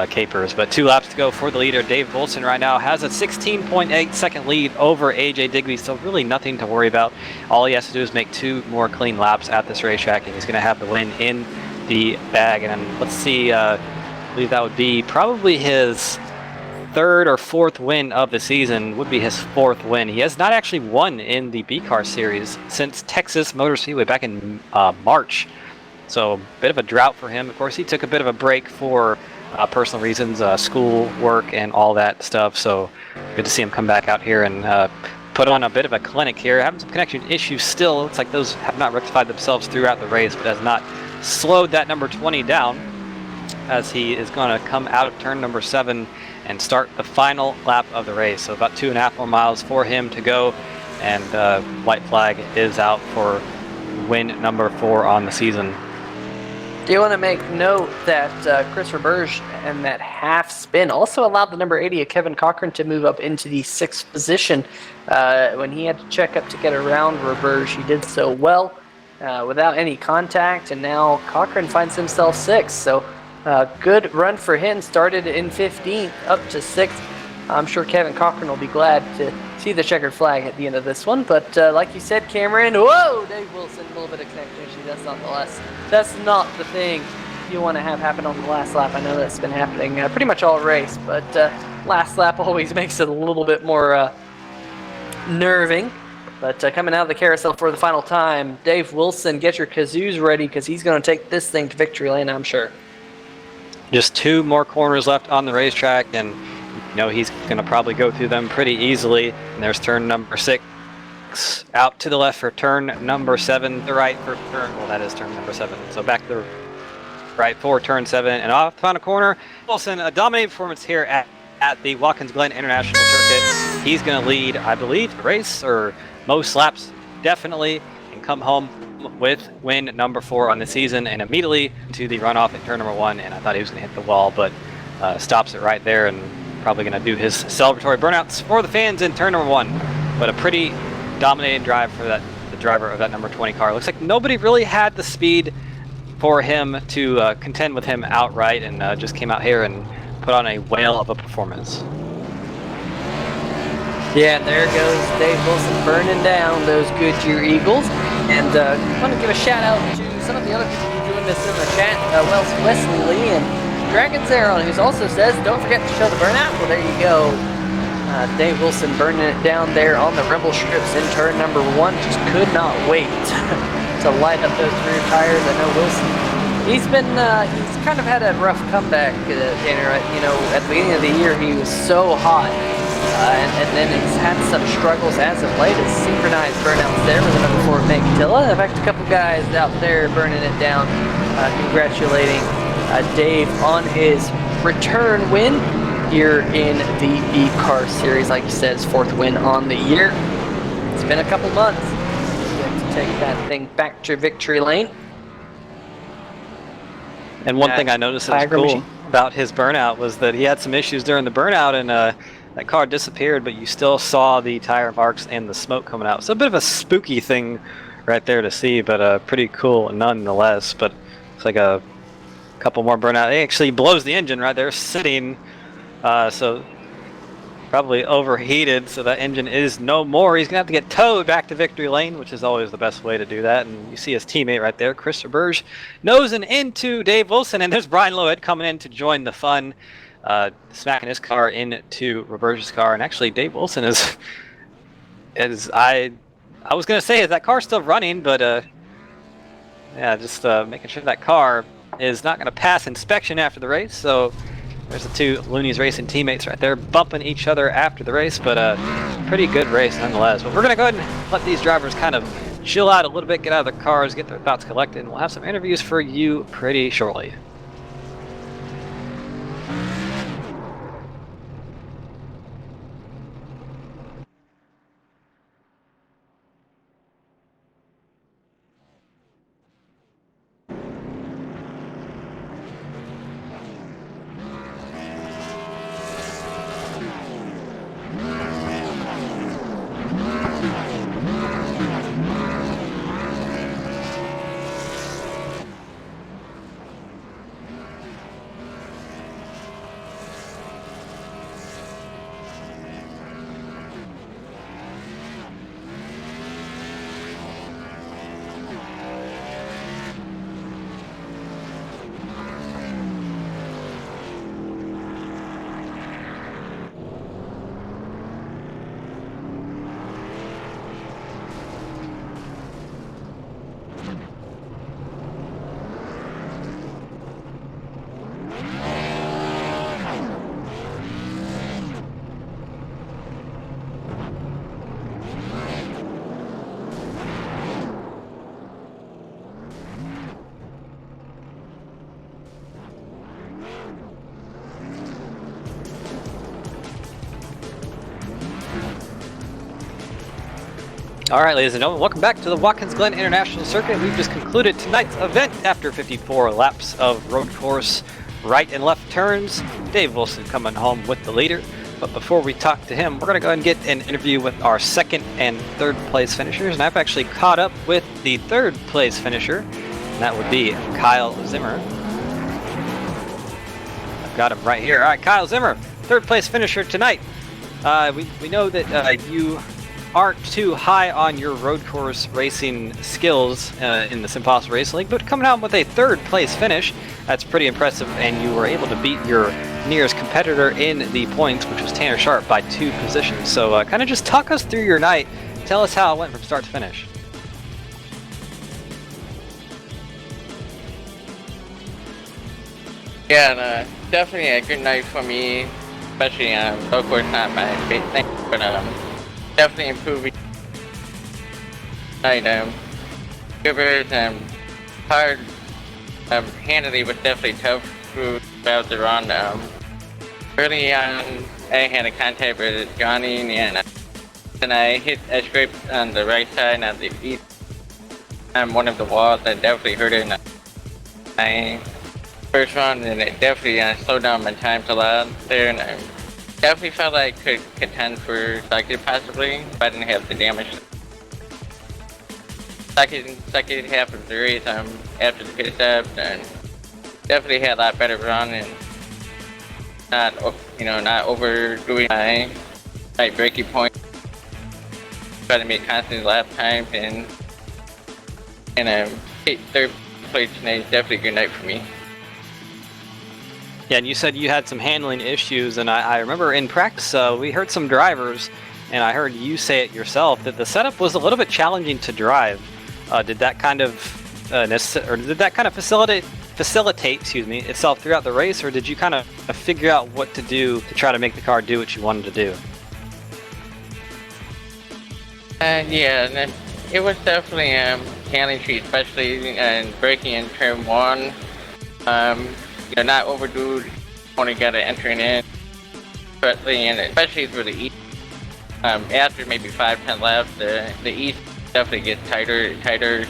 Capers. But 2 laps to go for the leader. Dave Wilson right now has a 16.8 second lead over AJ Digby, so really nothing to worry about. All he has to do is make 2 more clean laps at this racetrack, and he's going to have the win in the bag. And let's see, I believe that would be probably his 3rd or 4th win of the season. Would be his 4th win. He has not actually won in the B-Car Series since Texas Motor Speedway back in March. So a bit of a drought for him. Of course, he took a bit of a break for personal reasons, school, work, and all that stuff. So good to see him come back out here and put on a bit of a clinic here. Having some connection issues still. Looks like those have not rectified themselves throughout the race, but has not slowed that number 20 down, as he is going to come out of turn number 7 and start the final lap of the race. So about 2.5 more miles for him to go, and white flag is out for win number 4 on the season. Do you want to make note that Chris Roberge and that half spin also allowed the number 80 of Kevin Cochran to move up into the 6th position. When he had to check up to get around Roberge, he did so well without any contact, and now Cochran finds himself 6th. So good run for him. Started in 15th, up to 6th. I'm sure Kevin Cochran will be glad to see the checkered flag at the end of this one. But like you said, Cameron, whoa, Dave Wilson, a little bit of connection issue. That's not the thing you want to have happen on the last lap. I know that's been happening pretty much all race, but last lap always makes it a little bit more nerving. But coming out of the carousel for the final time, Dave Wilson, get your kazoos ready, because he's going to take this thing to victory lane, I'm sure. Just 2 more corners left on the racetrack, and you know he's going to probably go through them pretty easily. And there's turn number 6. Out to the left for turn number 7. The right for turn, well, that is turn number 7. So back to the right for turn 7. And off the final corner, Wilson, a dominating performance here at the Watkins Glen International Circuit. He's going to lead, I believe, the race, or most laps, definitely, and come home with win number 4 on the season, and immediately to the runoff at turn number 1. And I thought he was going to hit the wall, but stops it right there, and probably going to do his celebratory burnouts for the fans in turn number 1. But a pretty dominating drive for the driver of that number 20 car. Looks like nobody really had the speed for him to contend with him outright, and just came out here and put on a whale of a performance. Yeah, and there goes Dave Wilson burning down those Goodyear Eagles. And I want to give a shout out to some of the other people who joined us in the chat. Wesley Lee and Dragon Zeron, who also says, don't forget to show the burnout. Well, there you go. Dave Wilson burning it down there on the rumble strips in turn number 1. Just could not wait to light up those rear tires. I know Wilson, he's kind of had a rough comeback, Tanner. You know, at the beginning of the year, he was so hot. And then he's had some struggles as of late. His synchronized burnouts there with the number 4 Megtilla. In fact, a couple guys out there burning it down, congratulating Dave on his return win here in the B Car Series. Like you said, his 4th win on the year. It's been a couple months. You have to take that thing back to victory lane. And one thing I noticed that was cool about his burnout was that he had some issues during the burnout, and that car disappeared, but you still saw the tire marks and the smoke coming out. So a bit of a spooky thing right there to see, but pretty cool nonetheless. But it's like a couple more burnout. It actually blows the engine right there, sitting. So probably overheated, so that engine is no more. He's gonna have to get towed back to victory lane, which is always the best way to do that. And you see his teammate right there, Chris Burge, nosing into Dave Wilson, and there's Brian Lowehead coming in to join the fun. Smacking his car into Roberge's car, and actually Dave Wilson is I was gonna say, is that car still running? But yeah, just making sure that car is not gonna pass inspection after the race. So there's the two Looney's Racing teammates right there bumping each other after the race, but pretty good race nonetheless. But we're gonna go ahead and let these drivers kind of chill out a little bit, get out of their cars, get their thoughts collected, and we'll have some interviews for you pretty shortly. All right, ladies and gentlemen, welcome back to the Watkins Glen International Circuit. We've just concluded tonight's event after 54 laps of road course right and left turns. Dave Wilson coming home with the leader. But before we talk to him, we're going to go ahead and get an interview with our 2nd and 3rd place finishers. And I've actually caught up with the 3rd place finisher, and that would be Kyle Zimmer. I've got him right here. All right, Kyle Zimmer, 3rd place finisher tonight. We know that you aren't too high on your road course racing skills in the SimPossible Racing League, but coming out with a 3rd place finish, that's pretty impressive, and you were able to beat your nearest competitor in the points, which was Tanner Sharp, by 2 positions. So kind of just talk us through your night. Tell us how it went from start to finish. Yeah, definitely a good night for me, especially road course not my big thing, but definitely improving. Night, Givers hard, handily was definitely tough throughout the run. Early on, I had a contact with Johnny, and then I hit a scrape on the right side of the feet on one of the walls that definitely hurt it in my first run, and it definitely slowed down my times a lot there, and I definitely felt like I could contend for second possibly if I didn't have the damage second half of the race after the pit stop, and definitely had a lot better run and not overdoing my braking point. Try to make constant lap times and take third place tonight is definitely a good night for me. Yeah, and you said you had some handling issues, and I remember in practice we heard some drivers, and I heard you say it yourself, that the setup was a little bit challenging to drive. Did that kind of facilitate itself throughout the race, or did you kind of figure out what to do to try to make the car do what you wanted to do? Yeah, it was definitely challenging, especially in braking in turn one. Not overdo, only got to entering in correctly, and especially for the east. After maybe 5-10 laps, the east definitely gets tighter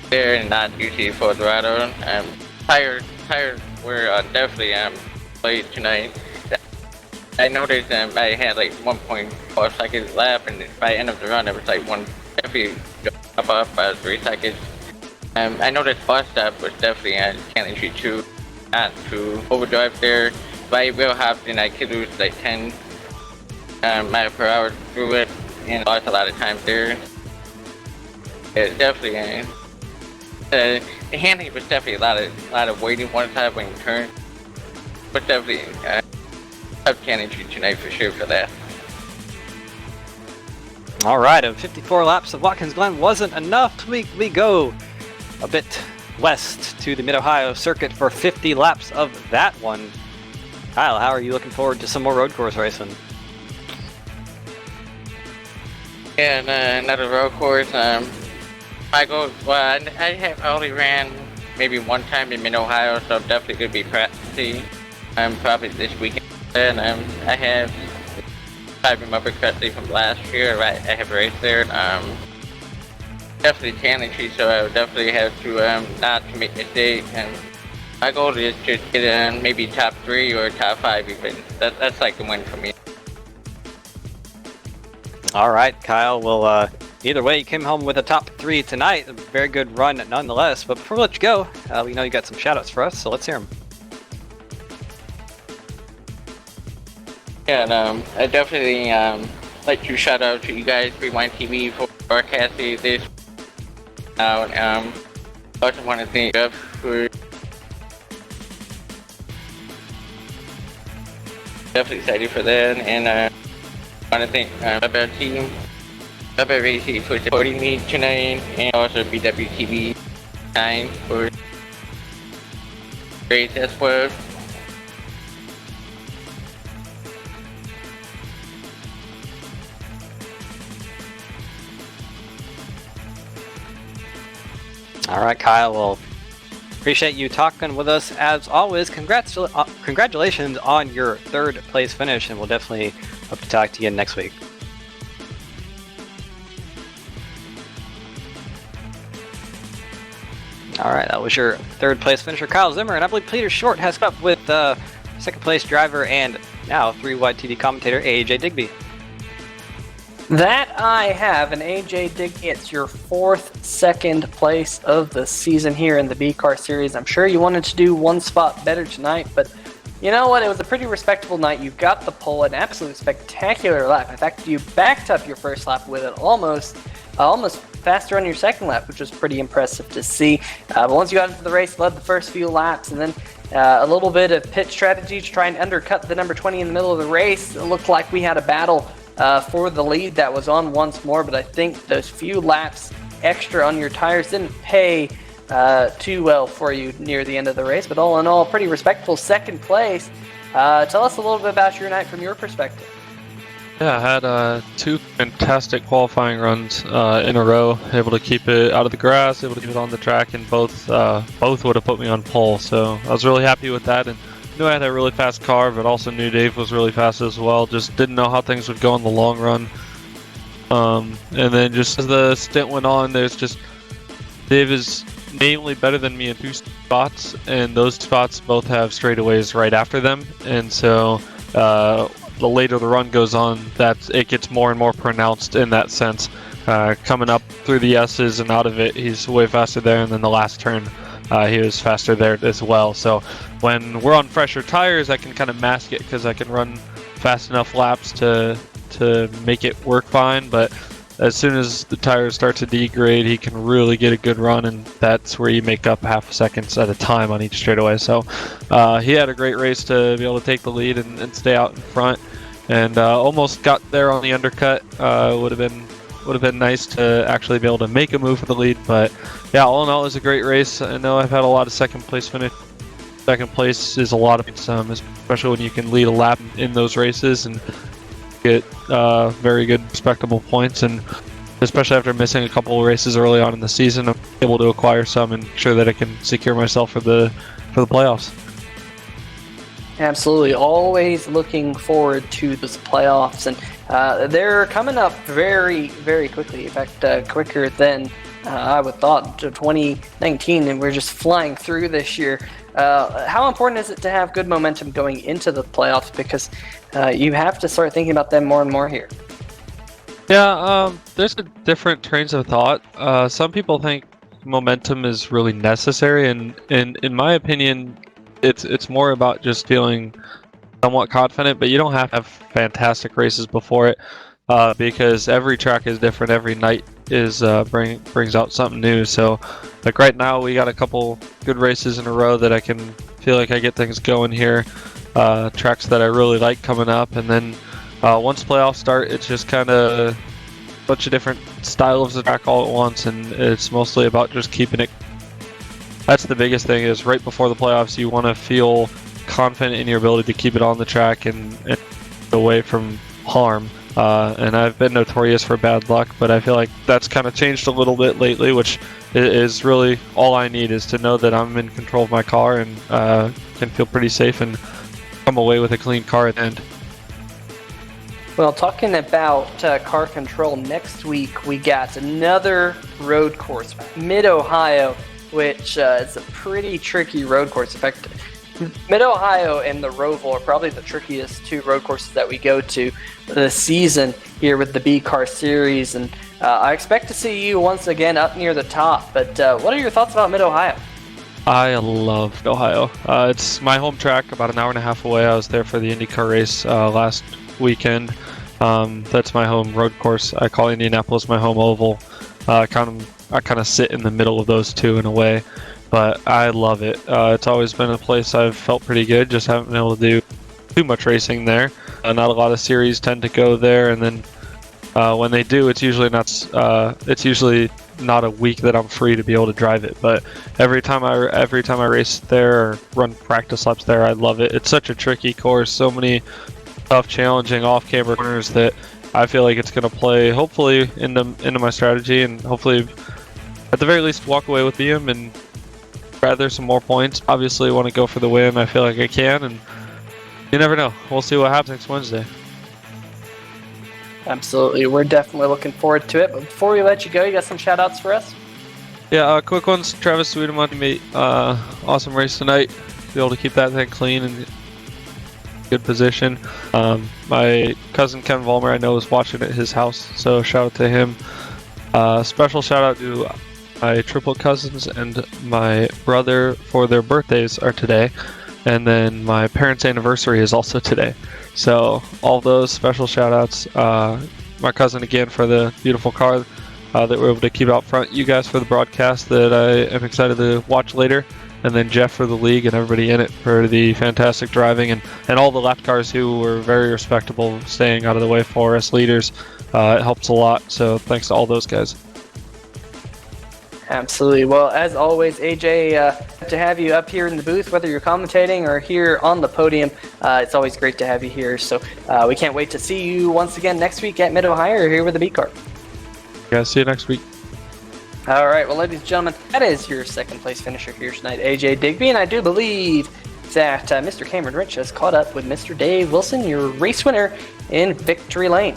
there, and not usually full throttle. Tires were definitely late tonight. I noticed I had like 1.4 seconds lap, and by the end of the run, it was like definitely up by 3 seconds. I noticed bus stop was definitely challenging too, not to overdrive there. But I will have, and I could lose like 10 miles per hour through it, and lost a lot of time there. It definitely, the handling was definitely a lot of waiting one side when you turn. But definitely tough challenging tonight for sure for that. All right, 54 laps of Watkins Glen wasn't enough. We go a bit west to the Mid-Ohio circuit for 50 laps of that one. Kyle, how are you looking forward to some more road course racing? Yeah, another road course. My goal, well, I have only ran maybe one time in Mid-Ohio, so I'm definitely going to be practicing. Probably this weekend. And I have, if I remember correctly from last year, I have raced there. Definitely challenging, so I would definitely have to not commit mistakes. And my goal is to get maybe top 3 or top 5 even. That's like a win for me. All right, Kyle. Well, either way, you came home with a top 3 tonight. A very good run nonetheless. But before we let you go, we know you got some shout-outs for us, so let's hear them. Yeah, and I definitely like to shout out to you guys, Rewind TV, for broadcasting this. I also want to thank Jeff for definitely excited for that, and I want to thank Bubba team, Bubba Racing for supporting me tonight, and also BWTV 9 for race as well. All right, Kyle. Well, appreciate you talking with us as always. Congratulations on your 3rd place finish, and we'll definitely hope to talk to you next week. All right, that was your 3rd place finisher, Kyle Zimmer, and I believe Peter Short has up with 2nd place driver and now 3-wide TV commentator AJ Digby. That I have, and AJ Digby, it's your 4th 2nd place of the season here in the B-Car Series. I'm sure you wanted to do one spot better tonight, but you know what? It was a pretty respectable night. You got the pole, an absolutely spectacular lap. In fact, you backed up your first lap with it almost faster on your second lap, which was pretty impressive to see. But once you got into the race, led the first few laps, and then a little bit of pit strategy to try and undercut the number 20 in the middle of the race. It looked like we had a battle for the lead that was on once more, but I think those few laps extra on your tires didn't pay too well for you near the end of the race. But all in all, pretty respectable 2nd place. Tell us a little bit about your night from your perspective. Yeah, I had 2 fantastic qualifying runs in a row. Able to keep it out of the grass, able to keep it on the track, and both would have put me on pole. So I was really happy with that, and knew I had a really fast car, but also knew Dave was really fast as well. Just didn't know how things would go in the long run. And then just as the stint went on, there's just Dave is mainly better than me in 2 spots, and those spots both have straightaways right after them. And so the later the run goes on, that it gets more and more pronounced in that sense. coming up through the S's and out of it, he's way faster there. And then the last turn, he was faster there as well. So when we're on fresher tires, I can kind of mask it because I can run fast enough laps to make it work fine. But as soon as the tires start to degrade, he can really get a good run, and that's where you make up half a second at a time on each straightaway. So he had a great race to be able to take the lead and stay out in front, and almost got there on the undercut. Would have been nice to actually be able to make a move for the lead, but yeah, all in all, it was a great race. I know I've had a lot of second place finish. Second place is a lot of points, especially when you can lead a lap in those races and get very good respectable points, and especially after missing a couple of races early on in the season, I'm able to acquire some and ensure that I can secure myself for the playoffs. Absolutely, always looking forward to those playoffs, and they're coming up very, very quickly. In fact, quicker than I would thought. 2019, and we're just flying through this year. How important is it to have good momentum going into the playoffs? Because you have to start thinking about them more and more here. Yeah, there's a different trains of thought. Some people think momentum is really necessary, and in my opinion, it's more about just feeling somewhat confident, but you don't have to have fantastic races before it, because every track is different. Every night is brings out something new. So like right now, we got a couple good races in a row that I can feel like I get things going here. Tracks that I really like coming up, and then once playoffs start, it's just kind of a bunch of different styles of track all at once, and it's mostly about just keeping it. That's the biggest thing, is right before the playoffs, you want to feel confident in your ability to keep it on the track and away from harm. And I've been notorious for bad luck, but I feel like that's kind of changed a little bit lately, which is really all I need, is to know that I'm in control of my car and can feel pretty safe and come away with a clean car at the end. Well, talking about car control, next week we got another road course, Mid-Ohio, which is a pretty tricky road course. In fact, Mid-Ohio and the Roval are probably the trickiest two road courses that we go to this season here with the B-Car Series, and I expect to see you once again up near the top, but what are your thoughts about Mid-Ohio? I love Ohio. It's my home track, about an hour and a half away. I was there for the IndyCar race last weekend. That's my home road course. I call Indianapolis my home oval. I kind of sit in the middle of those two in a way, but I love it. It's always been a place I've felt pretty good, just haven't been able to do too much racing there. Not a lot of series tend to go there, and then when they do, it's usually not a week that I'm free to be able to drive it. But every time I race there or run practice laps there, I love it. It's such a tricky course, so many tough, challenging off-camber corners that I feel like it's going to play hopefully into my strategy, and hopefully at the very least walk away with BM and rather some more points. Obviously want to go for the win. I feel like I can, and you never know. We'll see what happens next Wednesday. Absolutely. We're definitely looking forward to it. But before we let you go, you got some shout-outs for us? Yeah, quick ones. Travis Sweeteman, mate. Awesome race tonight. Be able to keep that thing clean and good position. My cousin Ken Vollmer, I know, is watching at his house, so shout out to him. Special shout out to my triple cousins and my brother, for their birthdays are today, and then my parents' anniversary is also today. So all those special shout outs. My cousin again for the beautiful car that we're able to keep out front. You guys for the broadcast that I am excited to watch later. And then Jeff for the league and everybody in it for the fantastic driving, and all the lap cars who were very respectable, staying out of the way for us leaders. It helps a lot, so thanks to all those guys. Absolutely. Well, as always, AJ, to have you up here in the booth, whether you're commentating or here on the podium, it's always great to have you here. So we can't wait to see you once again next week at Mid-Ohio or here with the B-Car. Yeah, see you next week. All right, well, ladies and gentlemen, that is your second place finisher here tonight, AJ Digby, and I do believe that Mr. Cameron Rich has caught up with Mr. Dave Wilson, your race winner in Victory Lane.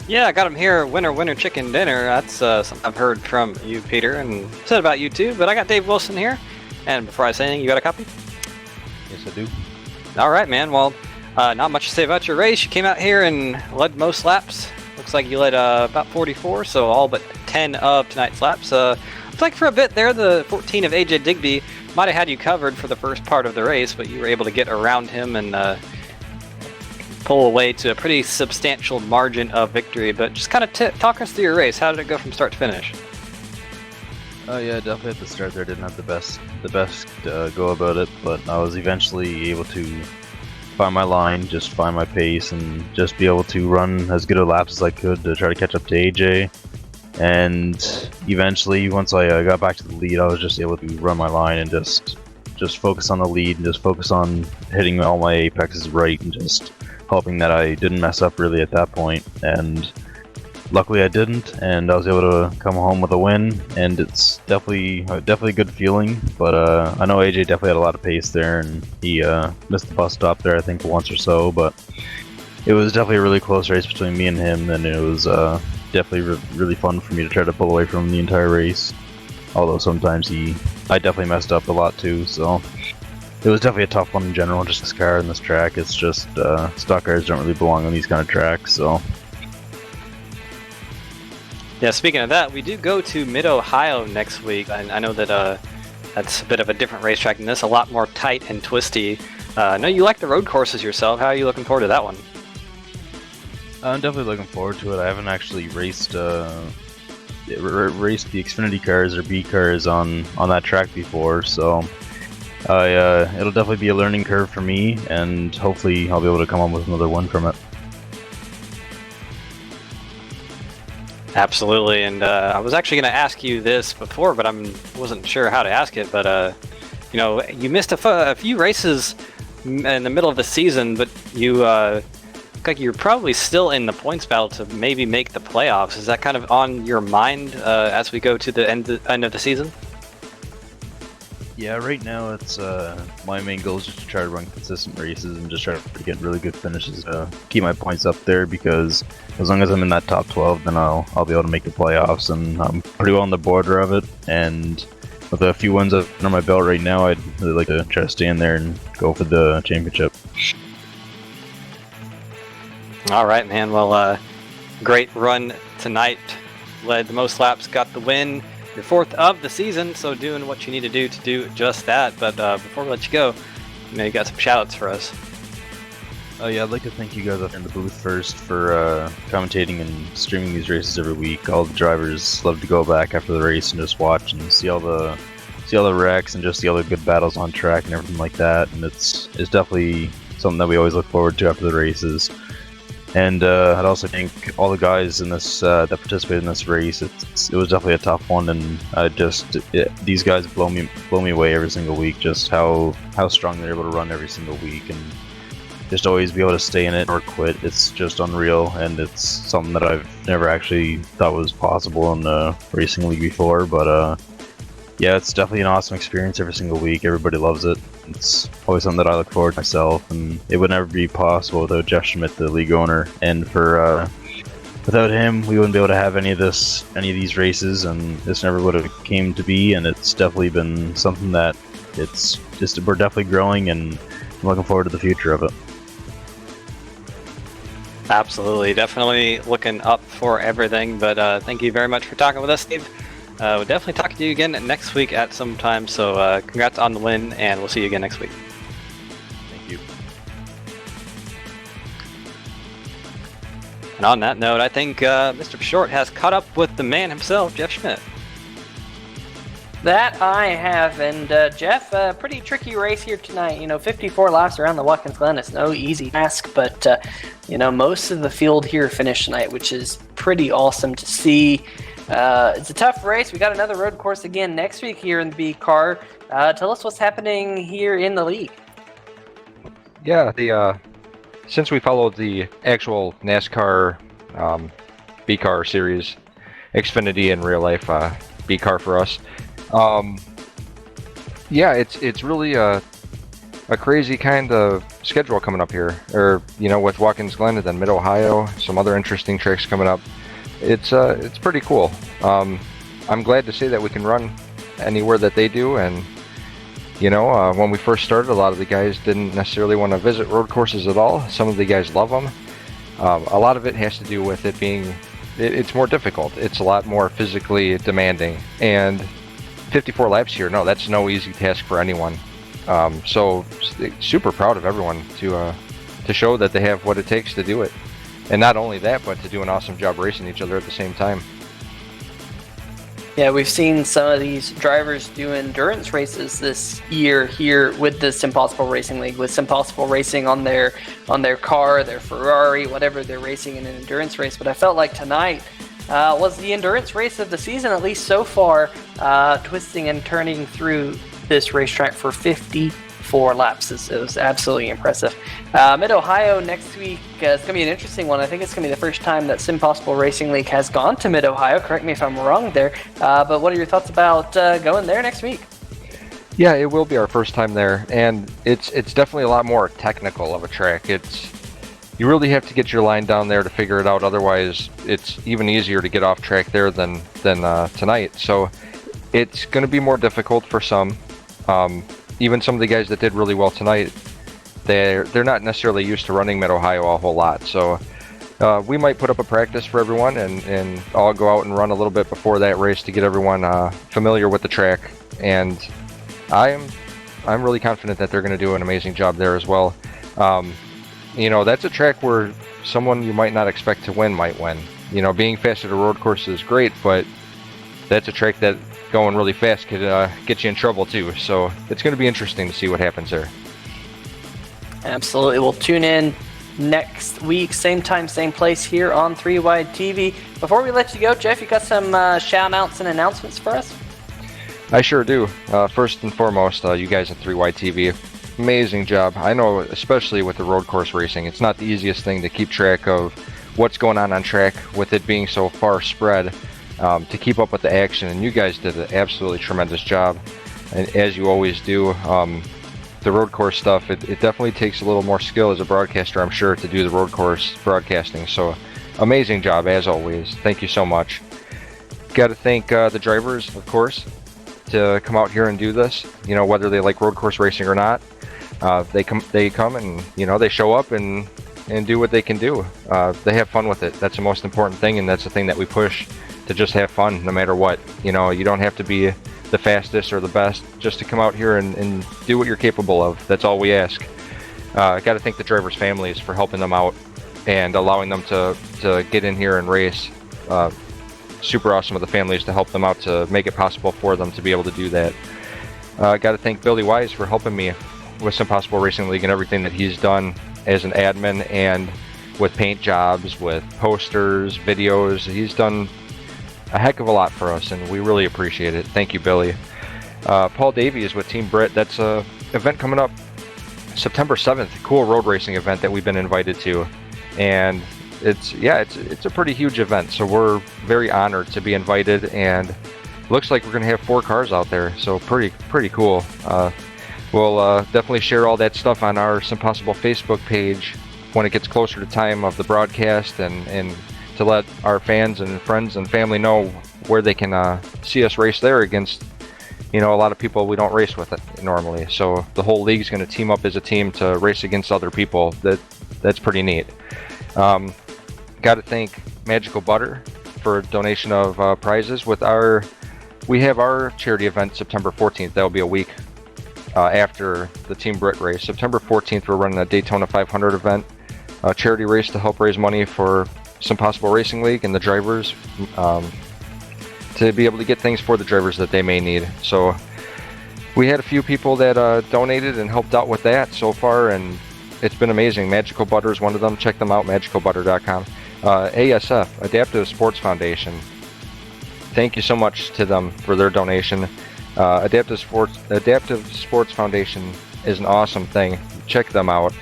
Yeah, I got him here. Winner, chicken dinner. That's something I've heard from you, Peter, and said about you too. But I got Dave Wilson here. And before I say anything, you got a copy? Yes, I do. All right, man. Well, not much to say about your race. You came out here and led most laps. Looks like you led about 44, so all but 10 of tonight's laps. Looks like for a bit there, the 14 of AJ Digby might have had you covered for the first part of the race, but you were able to get around him and pull away to a pretty substantial margin of victory. But just kind of talk us through your race. How did it go from start to finish? Yeah, definitely at the start there didn't have the best go about it, but I was eventually able to find my line, just find my pace, and just be able to run as good a laps as I could to try to catch up to AJ. And eventually, once I got back to the lead, I was just able to run my line and just focus on the lead and just focus on hitting all my apexes right and just hoping that I didn't mess up really at that point. And luckily I didn't, and I was able to come home with a win, and it's definitely a good feeling. But I know AJ definitely had a lot of pace there, and he missed the bus stop there I think once or so, but it was definitely a really close race between me and him, and it was definitely really fun for me to try to pull away from him the entire race. Although sometimes I definitely messed up a lot too, so it was definitely a tough one in general. Just this car and this track, it's just stock cars don't really belong on these kind of tracks, so. Yeah, speaking of that, we do go to Mid-Ohio next week. I know that that's a bit of a different racetrack than this, a lot more tight and twisty. I know you like the road courses yourself. How are you looking forward to that one? I'm definitely looking forward to it. I haven't actually raced the Xfinity cars or B cars on that track before, so it'll definitely be a learning curve for me, and hopefully I'll be able to come up with another win from it. Absolutely, and I was actually going to ask you this before, but I wasn't sure how to ask it. But you know, you missed a few races in the middle of the season, but you look like you're probably still in the points battle to maybe make the playoffs. Is that kind of on your mind as we go to the end of the season? Yeah, right now it's my main goal is just to try to run consistent races and just try to get really good finishes to keep my points up there, because as long as I'm in that top 12, then I'll be able to make the playoffs, and I'm pretty well on the border of it. And with a few wins under my belt right now, I'd really like to try to stay in there and go for the championship. All right, man. Well, great run tonight. Led the most laps, got the win. Your fourth of the season, so doing what you need to do just that. But before we let you go, you got some shout-outs for us. Yeah, I'd like to thank you guys up in the booth first for commentating and streaming these races every week. All the drivers love to go back after the race and just watch and see all the wrecks and just see all the good battles on track and everything like that. And it's definitely something that we always look forward to after the races. And I'd also thank all the guys in this that participated in this race. It was definitely a tough one, and these guys blow me away every single week. Just how strong they're able to run every single week, and just always be able to stay in it or quit. It's just unreal, and it's something that I've never actually thought was possible in the racing league before. But yeah, it's definitely an awesome experience every single week. Everybody loves it. It's always something that I look forward to myself, and it would never be possible without Jeff Schmidt, the league owner. And without him, we wouldn't be able to have any of these races, and this never would have came to be. And it's definitely been something that we're definitely growing, and I'm looking forward to the future of it. Absolutely, definitely looking up for everything. But thank you very much for talking with us, Steve. We'll definitely talk to you again next week at some time, so congrats on the win, and we'll see you again next week. Thank you. And on that note, I think Mr. Short has caught up with the man himself, Jeff Schmidt. That I have, and Jeff, pretty tricky race here tonight. 54 laps around the Watkins Glen is no easy task, but most of the field here finished tonight, which is pretty awesome to see. It's a tough race. We got another road course again next week here in the B car. Tell us what's happening here in the league. Yeah, since we followed the actual NASCAR B car series, Xfinity in real life B car for us. Yeah, it's really a crazy kind of schedule coming up here, or with Watkins Glen and then Mid-Ohio, some other interesting tricks coming up. It's pretty cool. I'm glad to say that we can run anywhere that they do, and when we first started, a lot of the guys didn't necessarily want to visit road courses at all. Some of the guys love them, A lot of it has to do with it being, it's more difficult. It's a lot more physically demanding. And 54 laps here, no, that's no easy task for anyone. So super proud of everyone to show that they have what it takes to do it. And not only that, but to do an awesome job racing each other at the same time. Yeah, we've seen some of these drivers do endurance races this year here with the SimPossible Racing League, with SimPossible Racing on their car, their Ferrari, whatever they're racing in an endurance race. But I felt like tonight was the endurance race of the season, at least so far, twisting and turning through this racetrack for 54 laps. It was absolutely impressive. Mid-Ohio next week is going to be an interesting one. I think it's going to be the first time that SimPossible Racing League has gone to Mid-Ohio. Correct me if I'm wrong there. But what are your thoughts about going there next week? Yeah, it will be our first time there, and it's definitely a lot more technical of a track. You really have to get your line down there to figure it out. Otherwise, it's even easier to get off track there than tonight. So it's going to be more difficult for some. Even some of the guys that did really well tonight, they're not necessarily used to running Mid-Ohio a whole lot. So we might put up a practice for everyone, and I'll go out and run a little bit before that race to get everyone familiar with the track. And I'm really confident that they're going to do an amazing job there as well. That's a track where someone you might not expect to win might win. Being fast at a road course is great, but that's a track that going really fast could get you in trouble too. So it's going to be interesting to see what happens there. Absolutely. We'll tune in next week, same time, same place here on 3 Wide TV. Before we let you go, Jeff, you got some shout-outs and announcements for us? I sure do. First and foremost, you guys at 3 Wide TV, amazing job. I know, especially with the road course racing, it's not the easiest thing to keep track of what's going on track with it being so far spread. To keep up with the action, and you guys did an absolutely tremendous job, and as you always do. The road course stuff, it definitely takes a little more skill as a broadcaster, I'm sure, to do the road course broadcasting. So amazing job as always. Thank you so much. Got to thank the drivers, of course, to come out here and do this. Whether they like road course racing or not, they come and they show up and do what they can do. They have fun with it. That's the most important thing, and that's the thing that we push, to just have fun no matter what. You don't have to be the fastest or the best, just to come out here and do what you're capable of. That's all we ask. I got to thank the drivers' families for helping them out and allowing them to get in here and race. Super awesome of the families to help them out, to make it possible for them to be able to do that. I got to thank Billy Wise for helping me with SimPossible Racing League and everything that he's done as an admin, and with paint jobs, with posters, videos. He's done a heck of a lot for us, and we really appreciate it. Thank you, Billy. Paul Davies with Team Brit. That's a event coming up September 7th. Cool road racing event that we've been invited to, and it's a pretty huge event. So we're very honored to be invited, and looks like we're gonna have 4 cars out there. So pretty cool. We'll definitely share all that stuff on our SimPossible Facebook page when it gets closer to time of the broadcast, and to let our fans and friends and family know where they can see us race there against, a lot of people we don't race with it normally. So the whole league's going to team up as a team to race against other people. That's pretty neat. Got to thank Magical Butter for a donation of prizes. We have our charity event September 14th. That'll be a week after the Team Brit race. September 14th, we're running a Daytona 500 event, a charity race to help raise money for SimPossible Racing League and the drivers, to be able to get things for the drivers that they may need. So we had a few people that donated and helped out with that so far, and it's been amazing. Magical Butter is one of them. Check them out, magicalbutter.com. ASF, Adaptive Sports Foundation. Thank you so much to them for their donation. Adaptive Sports Foundation is an awesome thing. Check them out.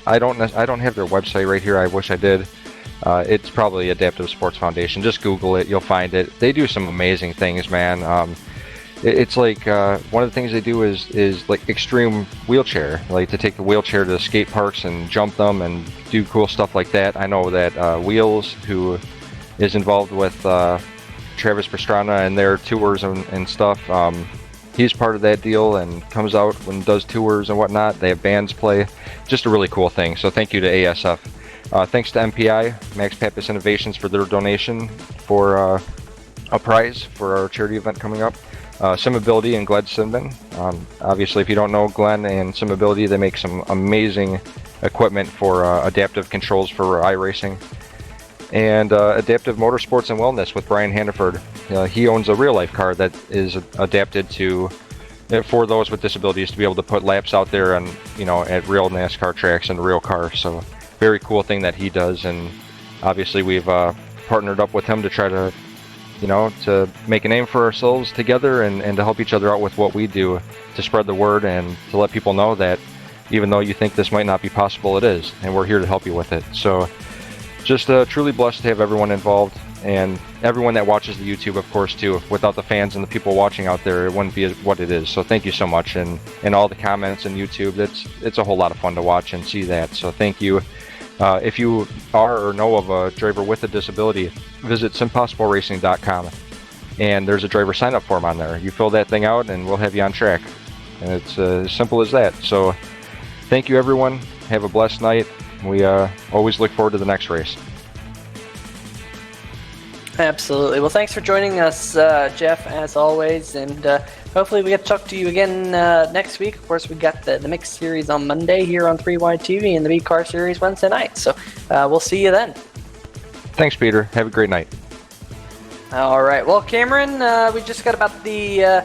I don't have their website right here. I wish I did. It's probably Adaptive Sports Foundation. Just Google it. You'll find it. They do some amazing things, man. It's like one of the things they do is like extreme wheelchair, like to take the wheelchair to skate parks and jump them and do cool stuff like that. I know that Wheels, who is involved with Travis Pastrana and their tours and stuff, he's part of that deal and comes out and does tours and whatnot. They have bands play. Just a really cool thing. So thank you to ASF. Thanks to MPI, Max Pappas Innovations, for their donation for a prize for our charity event coming up. SimAbility and Glen Simban. Obviously, if you don't know Glen and SimAbility, they make some amazing equipment for adaptive controls for iRacing. And Adaptive Motorsports and Wellness with Brian Hannaford. He owns a real-life car that is adapted to for those with disabilities to be able to put laps out there and at real NASCAR tracks and real cars. So very cool thing that he does, and obviously we've partnered up with him to try to to make a name for ourselves together and to help each other out with what we do to spread the word and to let people know that even though you think this might not be possible, it is, and we're here to help you with it. So just truly blessed to have everyone involved and everyone that watches the YouTube, of course, too. Without the fans and the people watching out there, it wouldn't be what it is. So thank you so much, and all the comments on YouTube. It's a whole lot of fun to watch and see that. So thank you. If you are or know of a driver with a disability, visit SimPossibleRacing.com, and there's a driver sign-up form on there. You fill that thing out, and we'll have you on track. And it's as simple as that. So thank you, everyone. Have a blessed night. We always look forward to the next race. Absolutely. Well, thanks for joining us, Jeff, as always, and hopefully we get to talk to you again next week. Of course, we got the Mixed Series on Monday here on 3Y TV and the B-Car Series Wednesday night, so we'll see you then. Thanks, Peter. Have a great night. All right. Well, Cameron, we just got about the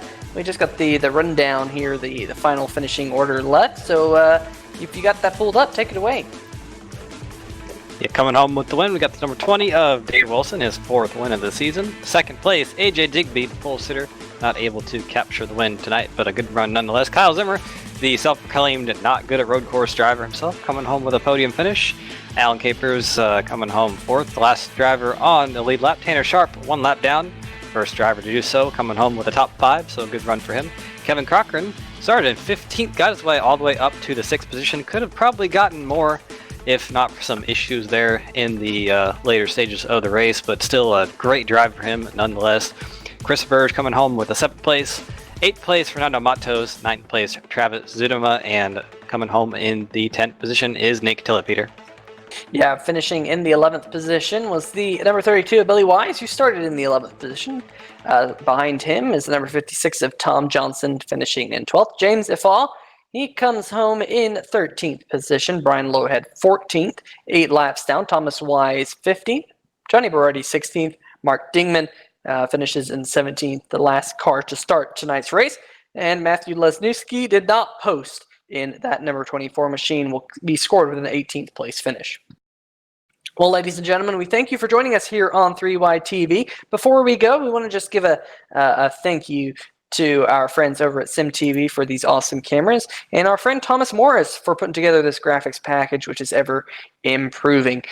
rundown here, the final finishing order left. So if you got that pulled up, take it away. Yeah, coming home with the win, we got the number 20 of Dave Wilson, his 4th win of the season. Second place, AJ Digby, the pole sitter, not able to capture the win tonight, but a good run nonetheless. Kyle Zimmer, the self-proclaimed not good at road course driver himself, coming home with a podium finish. Alan Capers coming home 4th, the last driver on the lead lap. Tanner Sharp, 1 lap down, first driver to do so, coming home with a top 5, so a good run for him. Kevin Cochran started in 15th, got his way all the way up to the 6th position. Could have probably gotten more if not for some issues there in the later stages of the race, but still a great drive for him nonetheless. Chris Burge coming home with a 7th place, 8th place Fernando Matos, 9th place Travis Zudema, and coming home in the 10th position is Nate Tillett, Peter. Yeah, finishing in the 11th position was the number 32 of Billy Wise, who started in the 11th position. Behind him is the number 56 of Tom Johnson, finishing in 12th. James Ifall, he comes home in 13th position. Brian Lowhead 14th, 8 laps down. Thomas Wise 15th. Johnny Berardi 16th. Mark Dingman finishes in 17th, the last car to start tonight's race. And Matthew Lesniewski did not post in that number 24 machine, will be scored with an 18th place finish. Well, ladies and gentlemen, we thank you for joining us here on 3Y TV. Before we go, we want to just give a thank you to our friends over at SimTV for these awesome cameras, and our friend Thomas Morris for putting together this graphics package, which is ever improving.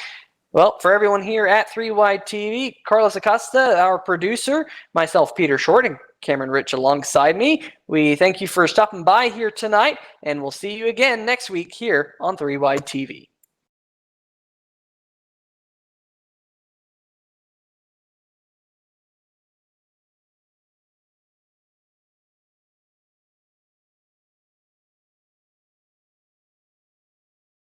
Well, for everyone here at 3Y TV, Carlos Acosta, our producer, myself, Peter Short, and Cameron Rich alongside me, we thank you for stopping by here tonight, and we'll see you again next week here on 3Y TV.